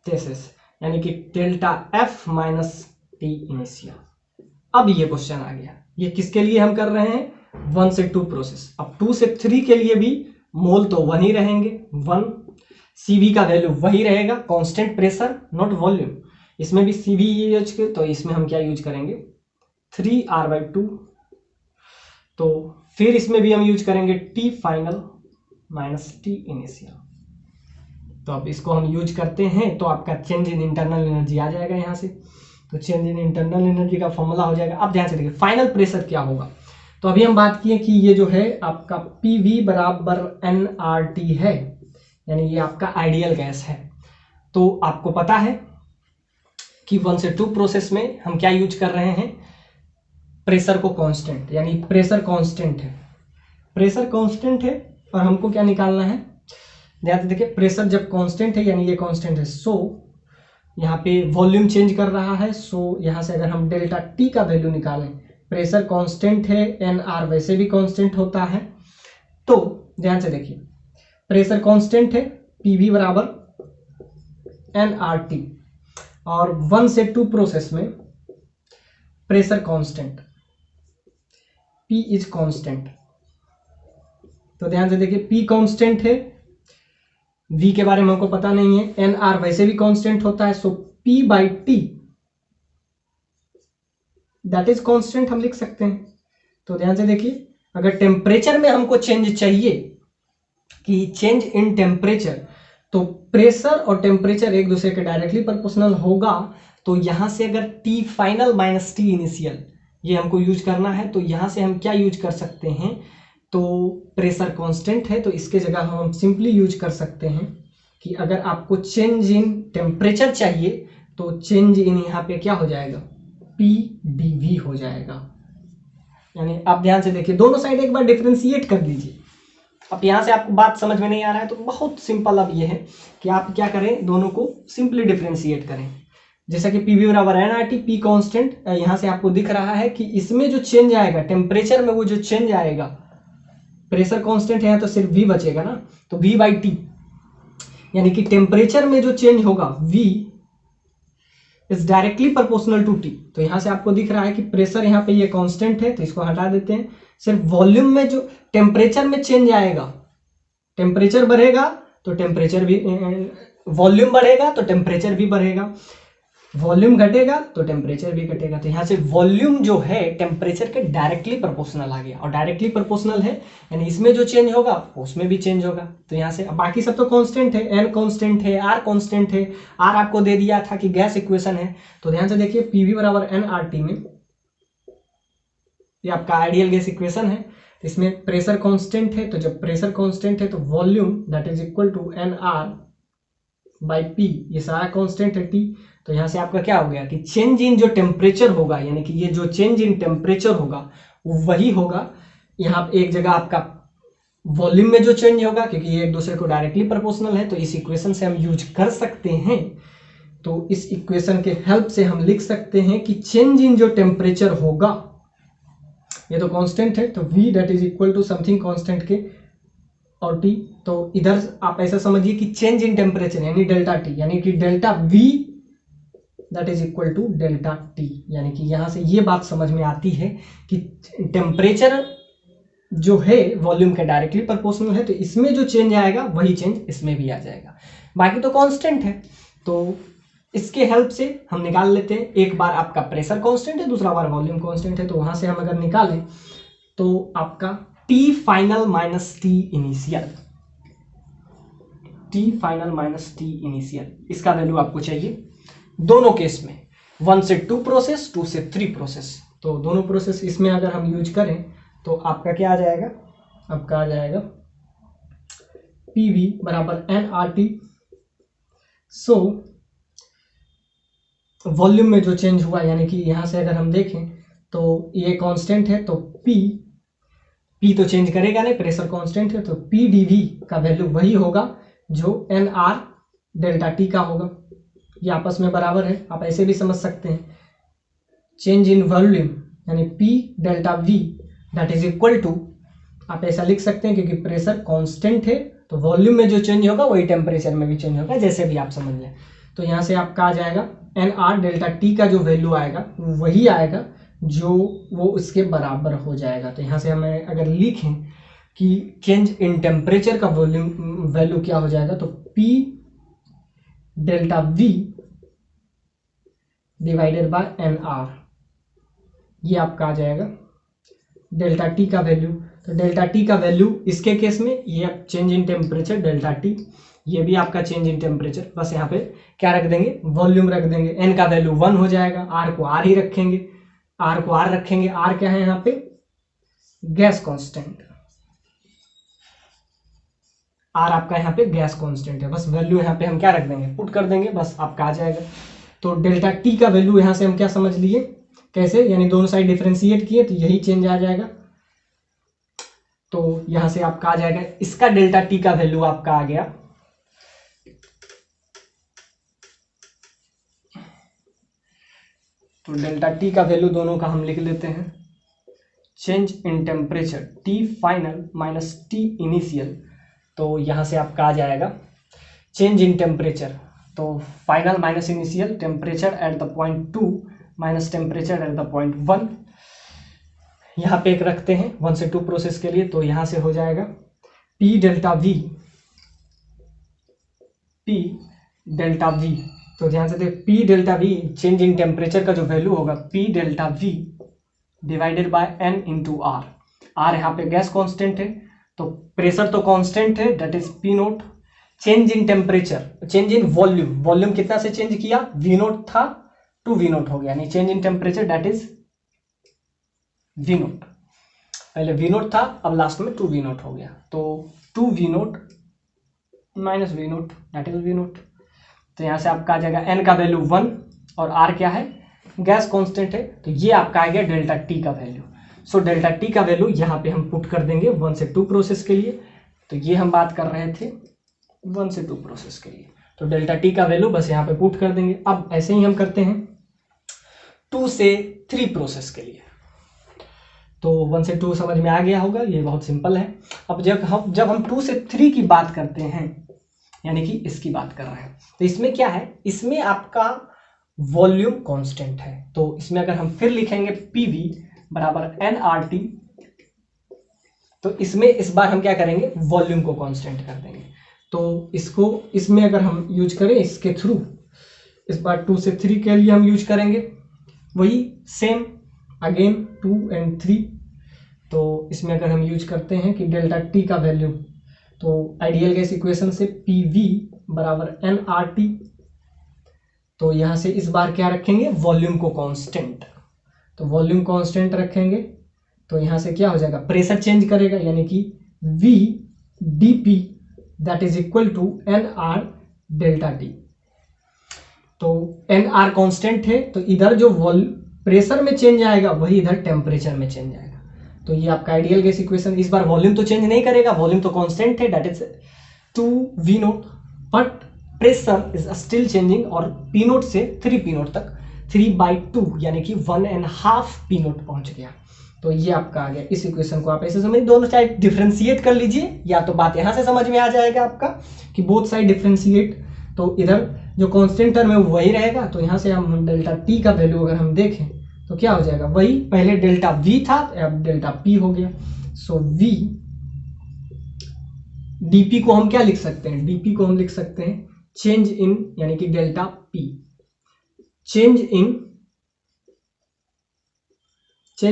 Speaker 1: this is यानी कि delta F minus T initial. अब ये क्वेश्चन आ गया, ये किसके लिए हम कर रहे हैं, 1 से 2 प्रोसेस। अब 2 से 3 के लिए भी मोल तो 1 ही रहेंगे, 1, Cv का वैल्यू वही रहेगा, कांस्टेंट प्रेशर नॉट वॉल्यूम, इसमें भी Cv यूज के, तो इसमें हम क्या यूज करेंगे 3R/2, तो फिर इसमें भी हम यूज करेंगे T final minus T initial. तो अब इसको हम यूज करते हैं तो आपका चेंज इन इंटरनल एनर्जी आ जाएगा यहाँ से, तो चेंज इन इंटरनल एनर्जी का फॉर्मूला हो जाएगा। अब ध्यान से देखिए फाइनल प्रेशर क्या होगा, तो अभी हम बात किए कि ये जो है आपका PV बराबर nRT है, यानी ये आपका आइडियल गैस है। तो आपको पता है कि 1 से 2 प्रोसेस में हम क्या यूज कर रहे हैं, प्रेशर को कांस्टेंट, यानी प्रेशर कांस्टेंट है, प्रेशर कांस्टेंट है और हमको क्या निकालना है, ध्यान से देखिए प्रेशर जब कांस्टेंट है यानी ये कांस्टेंट है, सो यहाँ पे वॉल्यूम चेंज कर रहा है, सो यहाँ से अगर हम डेल्टा टी का वैल्यू निकालें, प्रेशर कांस्टेंट है, एन आर वैसे भी कांस्टेंट होता है, तो ध्यान से देखिए प्रेशर कांस्टेंट है, पी वी बराबर एन आर टी, और 1 से 2 प्रोसेस में pressure constant P is constant. तो ध्यान से देखिए P कांस्टेंट है, V के बारे में हमको पता नहीं है, एन आर वैसे भी कांस्टेंट होता है, सो P by T that is constant हम लिख सकते हैं। तो ध्यान से देखिए अगर टेम्परेचर में हमको चेंज चाहिए कि चेंज इन टेम्परेचर, तो प्रेशर और टेम्परेचर एक दूसरे के डायरेक्टली प्रोपोर्शनल होगा, तो यहां से अगर T final minus T initial ये हमको यूज करना है, तो यहां से हम क्या यूज कर सकते हैं, तो प्रेशर कांस्टेंट है तो इसके जगह हम सिंपली यूज कर सकते हैं कि अगर आपको चेंज इन टेम्परेचर चाहिए तो चेंज इन यहाँ पे क्या हो जाएगा, PdV हो जाएगा। यानी आप ध्यान से देखिए दोनों साइड एक बार डिफरेंशिएट कर लीजिए। अब यहाँ से आपको बात समझ में नहीं आ रहा है तो बहुत सिंपल अब ये है कि आप क्या करें, दोनों को सिंपली डिफरेंशिएट करें। जैसा कि पीवी बराबर N R T, P constant, यहाँ से आपको दिख रहा है कि इसमें जो चेंज आएगा टेम्परेचर में, वो जो चेंज आएगा, प्रेशर कांस्टेंट है तो सिर्फ V बचेगा ना, तो V बाई टी, यानी कि टेम्परेचर में जो चेंज होगा V is directly proportional to T। तो यहां से आपको दिख रहा है कि प्रेशर यहाँ पे ये कांस्टेंट है तो इसको हटा देते हैं, सिर्फ वॉल्यूम में जो टेम्परेचर में चेंज आएगा, टेम्परेचर बढ़ेगा तो टेम्परेचर भी, वॉल्यूम बढ़ेगा तो टेम्परेचर भी बढ़ेगा, वॉल्यूम घटेगा तो टेम्परेचर भी घटेगा। तो यहाँ से वॉल्यूम जो है टेम्परेचर के डायरेक्टली प्रोपोर्शनल आ गया, और डायरेक्टली प्रोपोर्शनल है यानी इसमें जो चेंज होगा उसमें भी चेंज होगा। तो यहाँ से बाकी सब तो कांस्टेंट है, एन कांस्टेंट है, आर कांस्टेंट है, आर आपको दे दिया था कि गैस इक्वेशन है। तो ध्यान से देखिए पीवी बराबर एन आर टी में ये आपका आइडियल गैस इक्वेशन है, इसमें प्रेशर कांस्टेंट है, तो जब प्रेशर कांस्टेंट है तो volume that is equal to N R by P, ये सारा कांस्टेंट है टी। तो यहां से आपका क्या हो गया कि चेंज इन जो टेम्परेचर होगा, यानी कि ये जो चेंज इन टेम्परेचर होगा वही होगा यहाँ एक जगह आपका वॉल्यूम में जो चेंज होगा, क्योंकि ये एक दूसरे को डायरेक्टली प्रोपोर्शनल है। तो इस इक्वेशन से हम यूज कर सकते हैं, तो इस इक्वेशन के हेल्प से हम लिख सकते हैं कि चेंज इन जो टेम्परेचर होगा, ये तो कांस्टेंट है तो V that is equal to something constant के और T। तो इधर आप ऐसा समझिए कि चेंज इन टेम्परेचर यानी डेल्टा T, यानी कि delta V that is equal to delta T। यानी कि यहां से ये बात समझ में आती है कि टेम्परेचर जो है वॉल्यूम के डायरेक्टली प्रोपोर्शनल है, तो इसमें जो चेंज आएगा वही चेंज इसमें भी आ जाएगा, बाकी तो कांस्टेंट है। तो इसके हेल्प से हम निकाल लेते हैं, एक बार आपका प्रेशर कांस्टेंट है, दूसरा बार वॉल्यूम कांस्टेंट है, तो वहां से हम अगर निकालें तो आपका T final minus T initial, T final minus T initial, इसका वैल्यू आपको चाहिए दोनों केस में, 1 से 2 प्रोसेस, 2 से 3 प्रोसेस। तो दोनों प्रोसेस इसमें अगर हम यूज करें तो आपका क्या आ जाएगा, आपका आ जाएगा PV बराबर nRT। सो वॉल्यूम में जो चेंज हुआ, यानी कि यहां से अगर हम देखें तो ये कांस्टेंट है तो P तो चेंज करेगा नहीं, प्रेशर कांस्टेंट है, तो PdV का वैल्यू वही होगा जो NR डेल्टा T का होगा, ये आपस में बराबर है। आप ऐसे भी समझ सकते हैं चेंज इन वॉल्यूम यानी P delta V that is equal to, आप ऐसा लिख सकते हैं क्योंकि प्रेशर कांस्टेंट है तो वॉल्यूम में जो चेंज होगा वही टेम्परेचर में भी चेंज होगा, जैसे भी आप समझ लें। तो यहाँ से आपका आ जाएगा NR डेल्टा T का जो वैल्यू आएगा वही आएगा जो वो उसके बराबर हो जाएगा। तो यहाँ से हमें अगर लिखें कि चेंज इन टेम्परेचर का वॉल्यूम वैल्यू क्या हो जाएगा, तो P delta V divided by NR, ये आपका आ जाएगा डेल्टा T का वैल्यू। तो डेल्टा T का वैल्यू इसके केस में ये change in temperature delta T, ये भी आपका चेंज इन टेम्परेचर, बस यहाँ पे क्या रख देंगे, वॉल्यूम रख देंगे, N का वैल्यू 1 हो जाएगा, R को R ही रखेंगे, R को R रखेंगे, R क्या है यहाँ पे, गैस कांस्टेंट, आर आपका यहाँ पे गैस कांस्टेंट है, बस वैल्यू यहाँ पे हम क्या रख देंगे, पुट कर देंगे, बस आपका आ जाएगा। तो डेल्टा टी का वैल्यू यहाँ से हम क्या समझ लिए, कैसे, यानी दोनों साइड डिफरेंशिएट किए तो यही चेंज आ जाएगा। तो यहाँ से आपका आ जाएगा, इसका डेल्टा टी का वैल्यू आपका आ गया, तो डेल्टा टी का वैल्यू दोनों का हम लिख लेते हैं, change in temperature T final minus T initial. तो यहाँ से आपका आ जाएगा चेंज इन टेम्परेचर, तो final minus initial, temperature at the point 2 minus temperature at the point 1। यहाँ पे एक रखते हैं 1 से 2 प्रोसेस के लिए, तो यहाँ से हो जाएगा P delta V, P delta V। तो ध्यान से देख, P delta V change in temperature का जो वैल्यू होगा P delta V divided by N into R। R यहाँ पे गैस कांस्टेंट है, तो प्रेशर तो कांस्टेंट है, that is P note. Change in temperature, change in volume, volume कितना से चेंज किया, V नोट था टू V नोट हो गया, यानी change in temperature that is V note. पहले V नोट था, अब लास्ट में 2V नोट हो गया, तो 2V note minus V note that is V note. तो यहाँ से आपका आ जाएगा N का वैल्यू 1 और R क्या है, गैस कांस्टेंट है, तो ये आपका आ गया डेल्टा T का वैल्यू। सो डेल्टा T का वैल्यू यहाँ पे हम पुट कर देंगे 1 से 2 प्रोसेस के लिए। तो ये हम बात कर रहे थे 1 से 2 प्रोसेस के लिए, तो डेल्टा T का वैल्यू बस यहाँ पे पुट कर देंगे। अब ऐसे ही हम करते हैं 2 से 3 प्रोसेस के लिए। तो 1 से 2 समझ में आ गया होगा, ये बहुत सिंपल है। अब जब हम 2 से 3 की बात करते हैं, यानी कि इसकी बात कर रहे हैं, तो इसमें क्या है, इसमें आपका वॉल्यूम कांस्टेंट है। तो इसमें अगर हम फिर लिखेंगे PV बराबर NRT, तो इसमें इस बार हम क्या करेंगे, वॉल्यूम को कांस्टेंट कर देंगे। तो इसको इसमें अगर हम यूज करें इसके थ्रू, इस बार 2 से 3 के लिए हम यूज करेंगे वही सेम अगेन 2 and 3। तो इसमें अगर हम यूज करते हैं कि डेल्टा T का वैल्यू, तो आइडियल गैस इक्वेशन से PV बराबर NRT, तो यहाँ से इस बार क्या रखेंगे, वॉल्यूम को कांस्टेंट। तो वॉल्यूम कांस्टेंट रखेंगे, तो यहाँ से क्या हो जाएगा, प्रेशर चेंज करेगा, यानी कि V dP that is equal to NR delta T। तो NR कांस्टेंट है, तो इधर जो प्रेशर में चेंज आएगा वही इधर टेम्परेचर में चेंज आएगा। तो ये आपका आइडियल गैस इक्वेशन, इस बार वॉल्यूम तो चेंज नहीं करेगा, वॉल्यूम तो कांस्टेंट है that is 2V note, but pressure is still changing, और P नोट से 3P नोट तक 3/2 यानी कि 1.5 P नोट पहुंच गया। तो ये आपका आ गया। इस इक्वेशन को आप ऐसे समझ, दोनों साइड डिफरेंशिएट कर लीजिए, या तो बात यहां से समझ में आ जाएगा आपका कि बोथ साइड डिफरेंशिएट, तो इधर जो कांस्टेंट टर्म है वही रहेगा। तो यहाँ से हम डेल्टा T का वैल्यू अगर हम देखें तो क्या हो जाएगा, वही पहले डेल्टा V था, अब डेल्टा P हो गया। सो V dP को हम क्या लिख सकते हैं, dP को हम लिख सकते हैं चेंज इन, यानी कि delta P change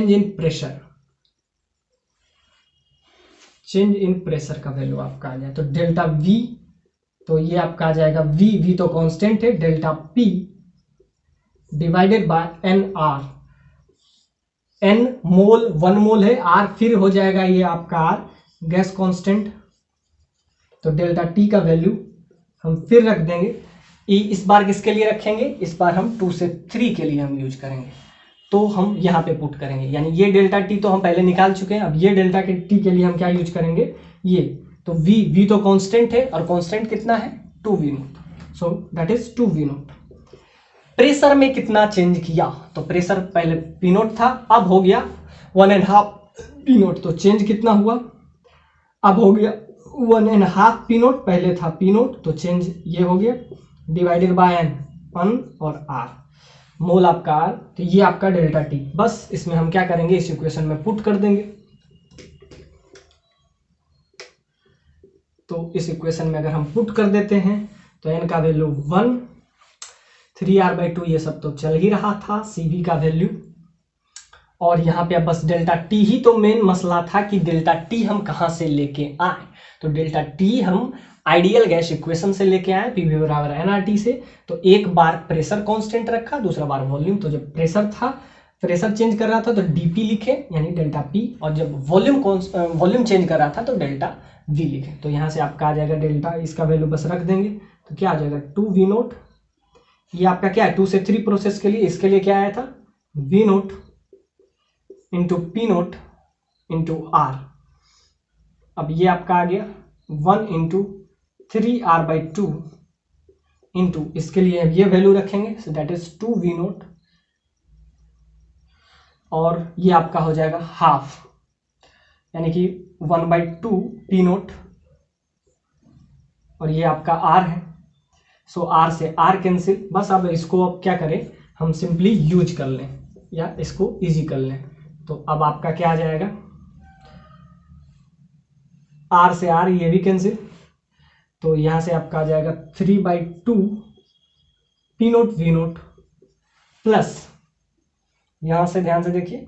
Speaker 1: in pressure, change in pressure का वैल्यू आपका आ जाए। तो डेल्टा V, तो ये आपका आ जाएगा V तो कांस्टेंट है, delta P divided by NR, N मोल 1 मोल है, R फिर हो जाएगा ये आपका R गैस कांस्टेंट। तो डेल्टा T का वैल्यू हम फिर रख देंगे, इस बार किसके लिए रखेंगे, इस बार हम 2 से 3 के लिए हम यूज करेंगे, तो हम यहाँ पे पुट करेंगे, यानी ये डेल्टा T तो हम पहले निकाल चुके हैं, अब ये डेल्टा के T के लिए हम क्या यूज करेंगे, ये तो V तो कांस्टेंट है, और कांस्टेंट कितना है 2V note, so that is 2V note. Pressure में कितना चेंज किया, तो प्रेशर पहले P नोट था, अब हो गया 1.5 P नोट, तो चेंज कितना हुआ, अब हो गया 1.5 P नोट, पहले था P नोट, तो चेंज ये हो गया डिवाइडेड बाय N और R, मोल आपका R, तो ये आपका डेल्टा T। बस इसमें हम क्या करेंगे, इस इक्वेशन में पुट कर देंगे। तो इस इक्वेशन में अगर हम पुट कर देते हैं तो n का वैल्यू 1, 3R/2 ये सब तो चल ही रहा था, CV का वैल्यू, और यहाँ पे अब बस डेल्टा T ही तो मेन मसला था कि डेल्टा T हम कहाँ से लेके आए। तो डेल्टा T हम आइडियल गैस इक्वेशन से लेके आए, PV बराबर NRT से। तो एक बार प्रेशर कांस्टेंट रखा, दूसरा बार वॉल्यूम। तो जब प्रेशर था प्रेशर चेंज कर रहा था तो डीपी लिखे यानी डेल्टा पी, और जब वॉल्यूम चेंज कर रहा था तो डेल्टा वी लिखे। तो यहाँ से आपका आ जाएगा डेल्टा, इसका वैल्यू बस रख देंगे तो क्या आ जाएगा 2v0। ये आपका क्या है 2 से 3 प्रोसेस के लिए, इसके लिए क्या आया था v0 into p0 into r। अब ये आपका आ गया 1 इंटू 3r/2 इंटू इसके लिए ये वैल्यू रखेंगे, सो दैट इज 2v0, और ये आपका हो जाएगा हाफ यानी कि 1/2 p0, और ये आपका r है, सो r से r कैंसिल। बस अब इसको अब क्या करें हम सिंपली यूज कर लें या इसको इजी कर लें। तो अब आपका क्या आ जाएगा r से r ये भी कैंसिल, तो यहां से आपका आ जाएगा 3/2 p0 v0 प्लस, यहां से ध्यान से देखिए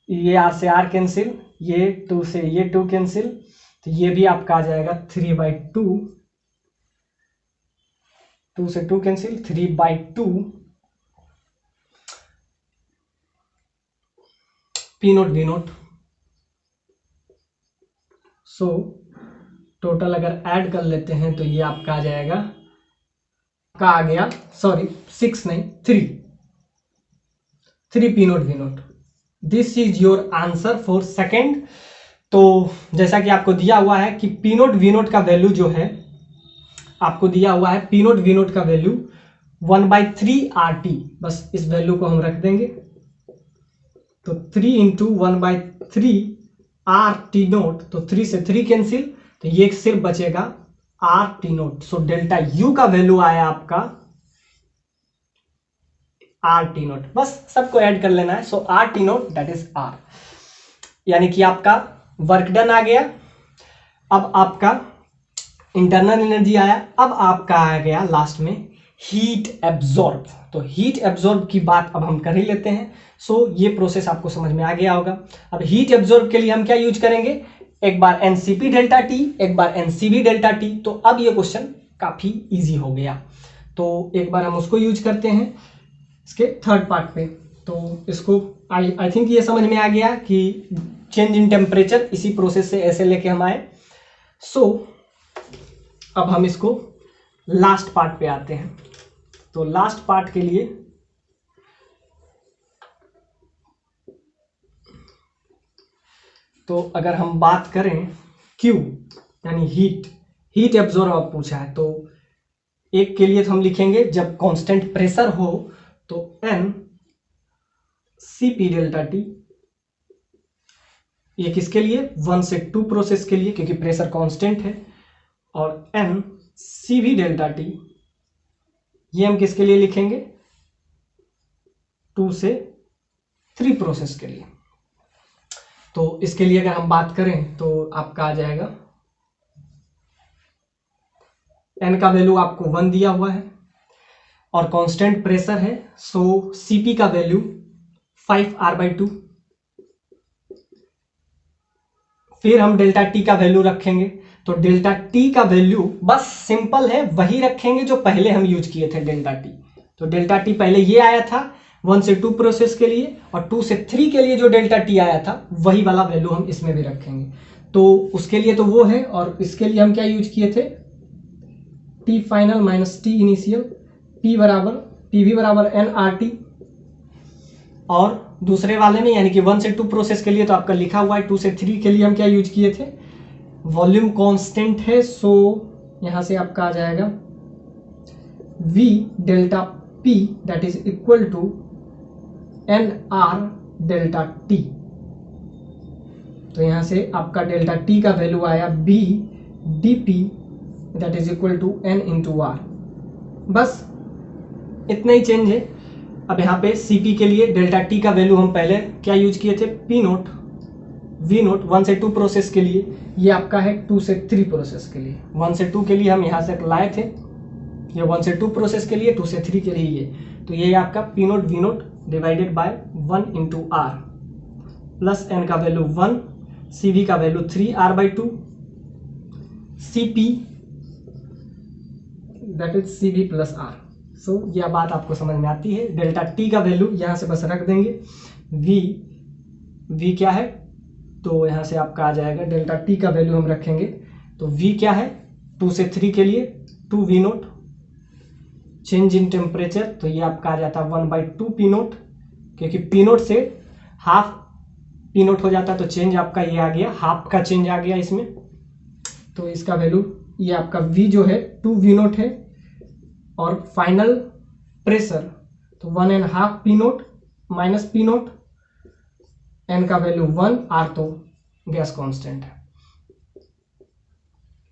Speaker 1: ये r से r कैंसिल, ये 2 से ये 2 कैंसिल, तो ये भी आपका आ जाएगा 3/2, 2 से 2 cancel 3/2 p0 v0। So total अगर ऐड कर लेते हैं तो ये आपका आ जाएगा, का आ गया सॉरी 6 नहीं 3 p0 v0। This is your answer for second. तो जैसा कि आपको दिया हुआ है कि p0 v0 का वैल्यू जो है आपको दिया हुआ है p0 v0 का वैल्यू 1/3 RT, बस इस वैल्यू को हम रख देंगे। तो 3 इंटू 1/3 RT0, तो 3 से 3 कैंसिल, तो ये सिर्फ बचेगा RT0। सो डेल्टा U का वैल्यू आया आपका RT0, बस सबको ऐड कर लेना है। सो RT0 दैट इज R, यानी कि आपका वर्क डन आ गया। अब आपका इंटरनल एनर्जी आया, अब आपका आ गया लास्ट में हीट एब्जॉर्ब। तो हीट एब्जॉर्ब की बात अब हम कर ही लेते हैं। सो ये प्रोसेस आपको समझ में आ गया होगा। अब हीट एब्जॉर्ब के लिए हम क्या यूज करेंगे, एक बार एनसीपी डेल्टा टी, एक बार एनसीबी डेल्टा टी। तो अब ये क्वेश्चन काफी इजी हो गया, तो एक बार हम उसको यूज करते हैं इसके थर्ड पार्ट पे। तो इसको आई थिंक ये समझ में आ गया कि चेंज इन टेम्परेचर इसी प्रोसेस से ऐसे लेके हम आए। सो अब हम इसको लास्ट पार्ट पे आते हैं। तो लास्ट पार्ट के लिए तो अगर हम बात करें Q यानी हीट एब्जॉर्ब पूछा है, तो एक के लिए तो हम लिखेंगे जब कांस्टेंट प्रेशर हो तो N CP डेल्टा T। ये किसके लिए 1 से 2 प्रोसेस के लिए क्योंकि प्रेशर कांस्टेंट है, और N CV डेल्टा T ये हम किसके लिए लिखेंगे 2 से 3 प्रोसेस के लिए। तो इसके लिए अगर हम बात करें तो आपका आ जाएगा N का वैल्यू आपको 1 दिया हुआ है और कांस्टेंट प्रेशर है, सो CP का वैल्यू 5R/2। फिर हम डेल्टा T का वैल्यू रखेंगे, तो डेल्टा T का वैल्यू बस सिंपल है वही रखेंगे जो पहले हम यूज किए थे डेल्टा T। तो डेल्टा T पहले ये आया था 1 से 2 प्रोसेस के लिए, और 2 से 3 के लिए जो डेल्टा T आया था वही वाला वैल्यू हम इसमें भी रखेंगे। तो उसके लिए तो वो है, और इसके लिए हम क्या यूज किए थे T final minus T initial, PV बराबर nRT। और दूसरे वाले में यानी कि 1 से 2 प्रोसेस के लिए तो आपका लिखा हुआ है, 2 से 3 के लिए हम क्या यूज किए थे वॉल्यूम कांस्टेंट है, सो यहां से आपका आ जाएगा V delta P that is equal to NR delta T। तो यहां से आपका डेल्टा T का वैल्यू आया B dP that is equal to N into R। बस इतना ही चेंज है। अब यहाँ पे CP के लिए डेल्टा T का वैल्यू हम पहले क्या यूज किए थे P0 V0 1 से 2 प्रोसेस के लिए, ये आपका है 2 से 3 प्रोसेस के लिए। 1 से 2 के लिए हम यहाँ से लाए थे, ये 1 से 2 प्रोसेस के लिए, 2 से 3 के लिए ये। तो ये आपका P0 V0 divided by 1 into R plus N का वैल्यू 1, CV का value 3R/2, CP that is CV plus R। सो यह बात आपको समझ में आती है। डेल्टा टी का वैल्यू यहाँ से बस रख देंगे, वी क्या है, तो यहाँ से आपका आ जाएगा डेल्टा टी का वैल्यू हम रखेंगे, तो वी क्या है 2 से 3 के लिए 2 V naught, change in temperature तो ये आपका आ जाता है 1/2 पी नोट, क्योंकि पी नोट से हाफ पी नोट हो जाता है, तो चेंज आपका ये आ गया, हाफ का चेंज आ गया इसमें, तो इसका वैल्यू ये आपका v जो है 2 वी नोट है, और फाइनल प्रेशर तो 1.5 P naught minus P naught, N का वैल्यू 1, आर तो गैस कांस्टेंट है,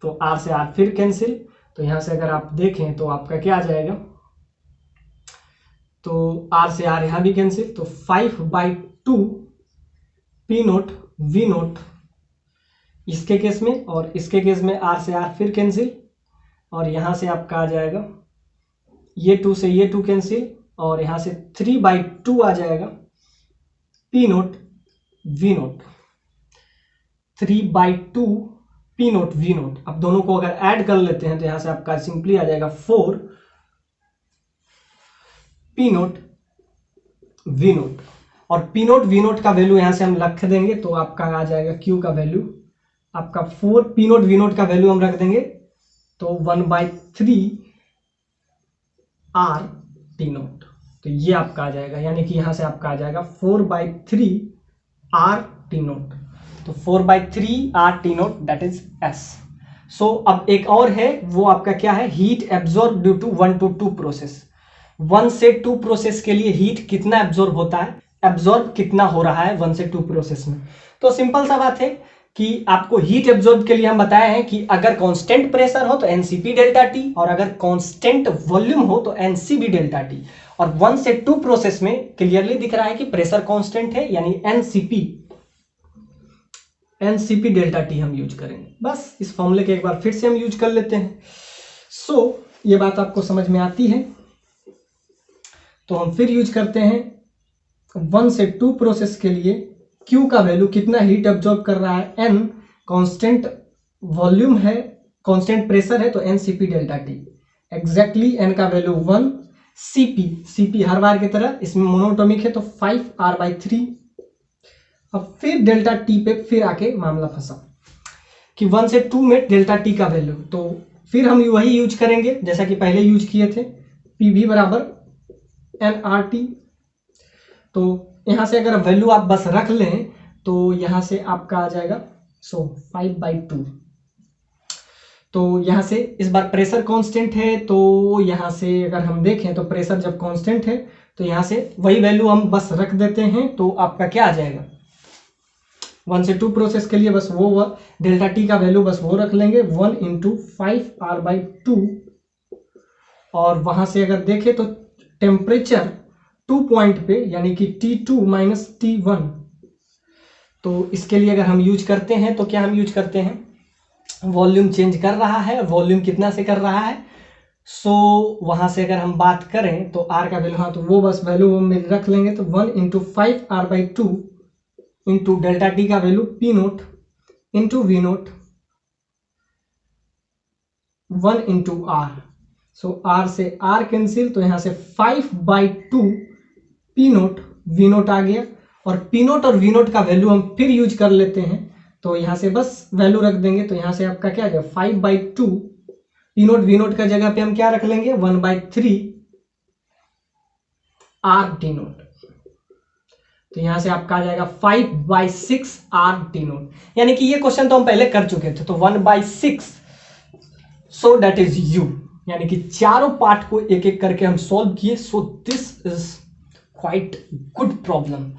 Speaker 1: तो आर से आर फिर कैंसिल, तो यहां से अगर आप देखें तो आपका क्या आ जाएगा, तो आर से आर यहां भी कैंसिल, तो 5/2 पी नोट वी नोट इसके केस में, और इसके केस में आर से आर फिर कैंसिल, और यहां से आपका आ जाएगा ये 2 से ये 2 कैंसिल, और यहां से 3/2 आ जाएगा P naught V naught, 3/2 P naught V naught. अब दोनों को अगर ऐड कर लेते हैं तो यहां से आपका सिंपली आ जाएगा 4 पी नोट वी नोट, और पी नोट वी नोट का वैल्यू यहां से हम रख देंगे, तो आपका आ जाएगा क्यू का वैल्यू आपका 4 पी नोट वी नोट का वैल्यू हम रख देंगे, तो 1/3 आर टी नोट, तो ये आपका आ जाएगा, यानी कि यहां से आपका आ जाएगा 4/3 आर टी नोट, तो 4/3 R T naught that is S. So अब एक और है, वो आपका क्या है, heat absorb due to 1 to 2 process. 1 से 2 प्रोसेस के लिए हीट कितना एब्जॉर्ब होता है, एब्जॉर्ब कितना हो रहा है 1 से 2 प्रोसेस में। तो सिंपल सा बात है कि आपको हीट एब्जॉर्ब के लिए हम बताए हैं कि अगर कांस्टेंट प्रेशर हो तो एनसीपी डेल्टा टी, और अगर कांस्टेंट वॉल्यूम हो तो एनसीबी डेल्टा टी, और 1 से 2 प्रोसेस में क्लियरली दिख रहा है कि प्रेशर कांस्टेंट है, यानी एनसीपी डेल्टा टी हम यूज करेंगे। बस इस फॉर्मूले के एक बार फिर से हम यूज कर लेते हैं। सो ये बात आपको समझ में आती है, तो हम फिर यूज करते हैं 1 से 2 प्रोसेस के लिए Q का वैल्यू कितना हीट एब्जॉर्ब कर रहा है, N कांस्टेंट वॉल्यूम है, कांस्टेंट प्रेशर है, तो NCP delta T exactly N का वैल्यू 1, CP हर बार की तरह इसमें मोनोटोमिक है तो 5R/3। अब फिर डेल्टा टी पे फिर आके मामला फंसा कि 1 से 2 में डेल्टा टी का वैल्यू, तो फिर हम वही यूज करेंगे जैसा कि पहले यूज किए थे, PV बराबर NRT। तो यहां से अगर वैल्यू आप बस रख लें तो यहां से आपका आ जाएगा 5/2। तो यहां से इस बार प्रेशर कांस्टेंट है, तो यहां से अगर हम देखें तो प्रेशर जब कांस्टेंट है तो यहां से वही वैल्यू हम बस रख देते हैं, तो आपका क्या आ जाएगा 1 से 2 प्रोसेस के लिए बस वो डेल्टा टी का वैल्यू बस वो रख लेंगे 1 × 5R/2, और वहां से अगर देखें तो टेम्परेचर 2 पॉइंट पे यानी कि T2 - T1, तो इसके लिए अगर हम यूज करते हैं तो क्या हम यूज करते हैं, वॉल्यूम चेंज कर रहा है, वॉल्यूम कितना से कर रहा है, सो वहां से अगर हम बात करें तो R का वैल्यू, हाँ तो वो बस वैल्यू हम रख लेंगे, तो 1 × 5R/2 इंटू डेल्टा टी का value P naught into V naught 1 × R, so R से R कैंसिल, तो यहां से 5/2 P नोट वी नोट आ गया, और P नोट और वी नोट का वैल्यू हम फिर यूज कर लेते हैं, तो यहां से बस वैल्यू रख देंगे, तो यहां से आपका क्या आ जाएगा 5/2 P नोट वी नोट का जगह पे हम क्या रख लेंगे 1/3 R T नोट, तो यहां से आपका आ जाएगा 5/6 R T नोट, यानी कि ये क्वेश्चन तो हम पहले कर चुके थे, तो 1/6, सो दैट इज U, यानी कि चारों पार्ट को एक एक करके हम सॉल्व किए। So this is quite good problem.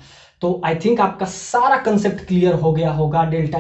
Speaker 1: तो आई थिंक आपका सारा कंसेप्ट क्लियर हो गया होगा डेल्टा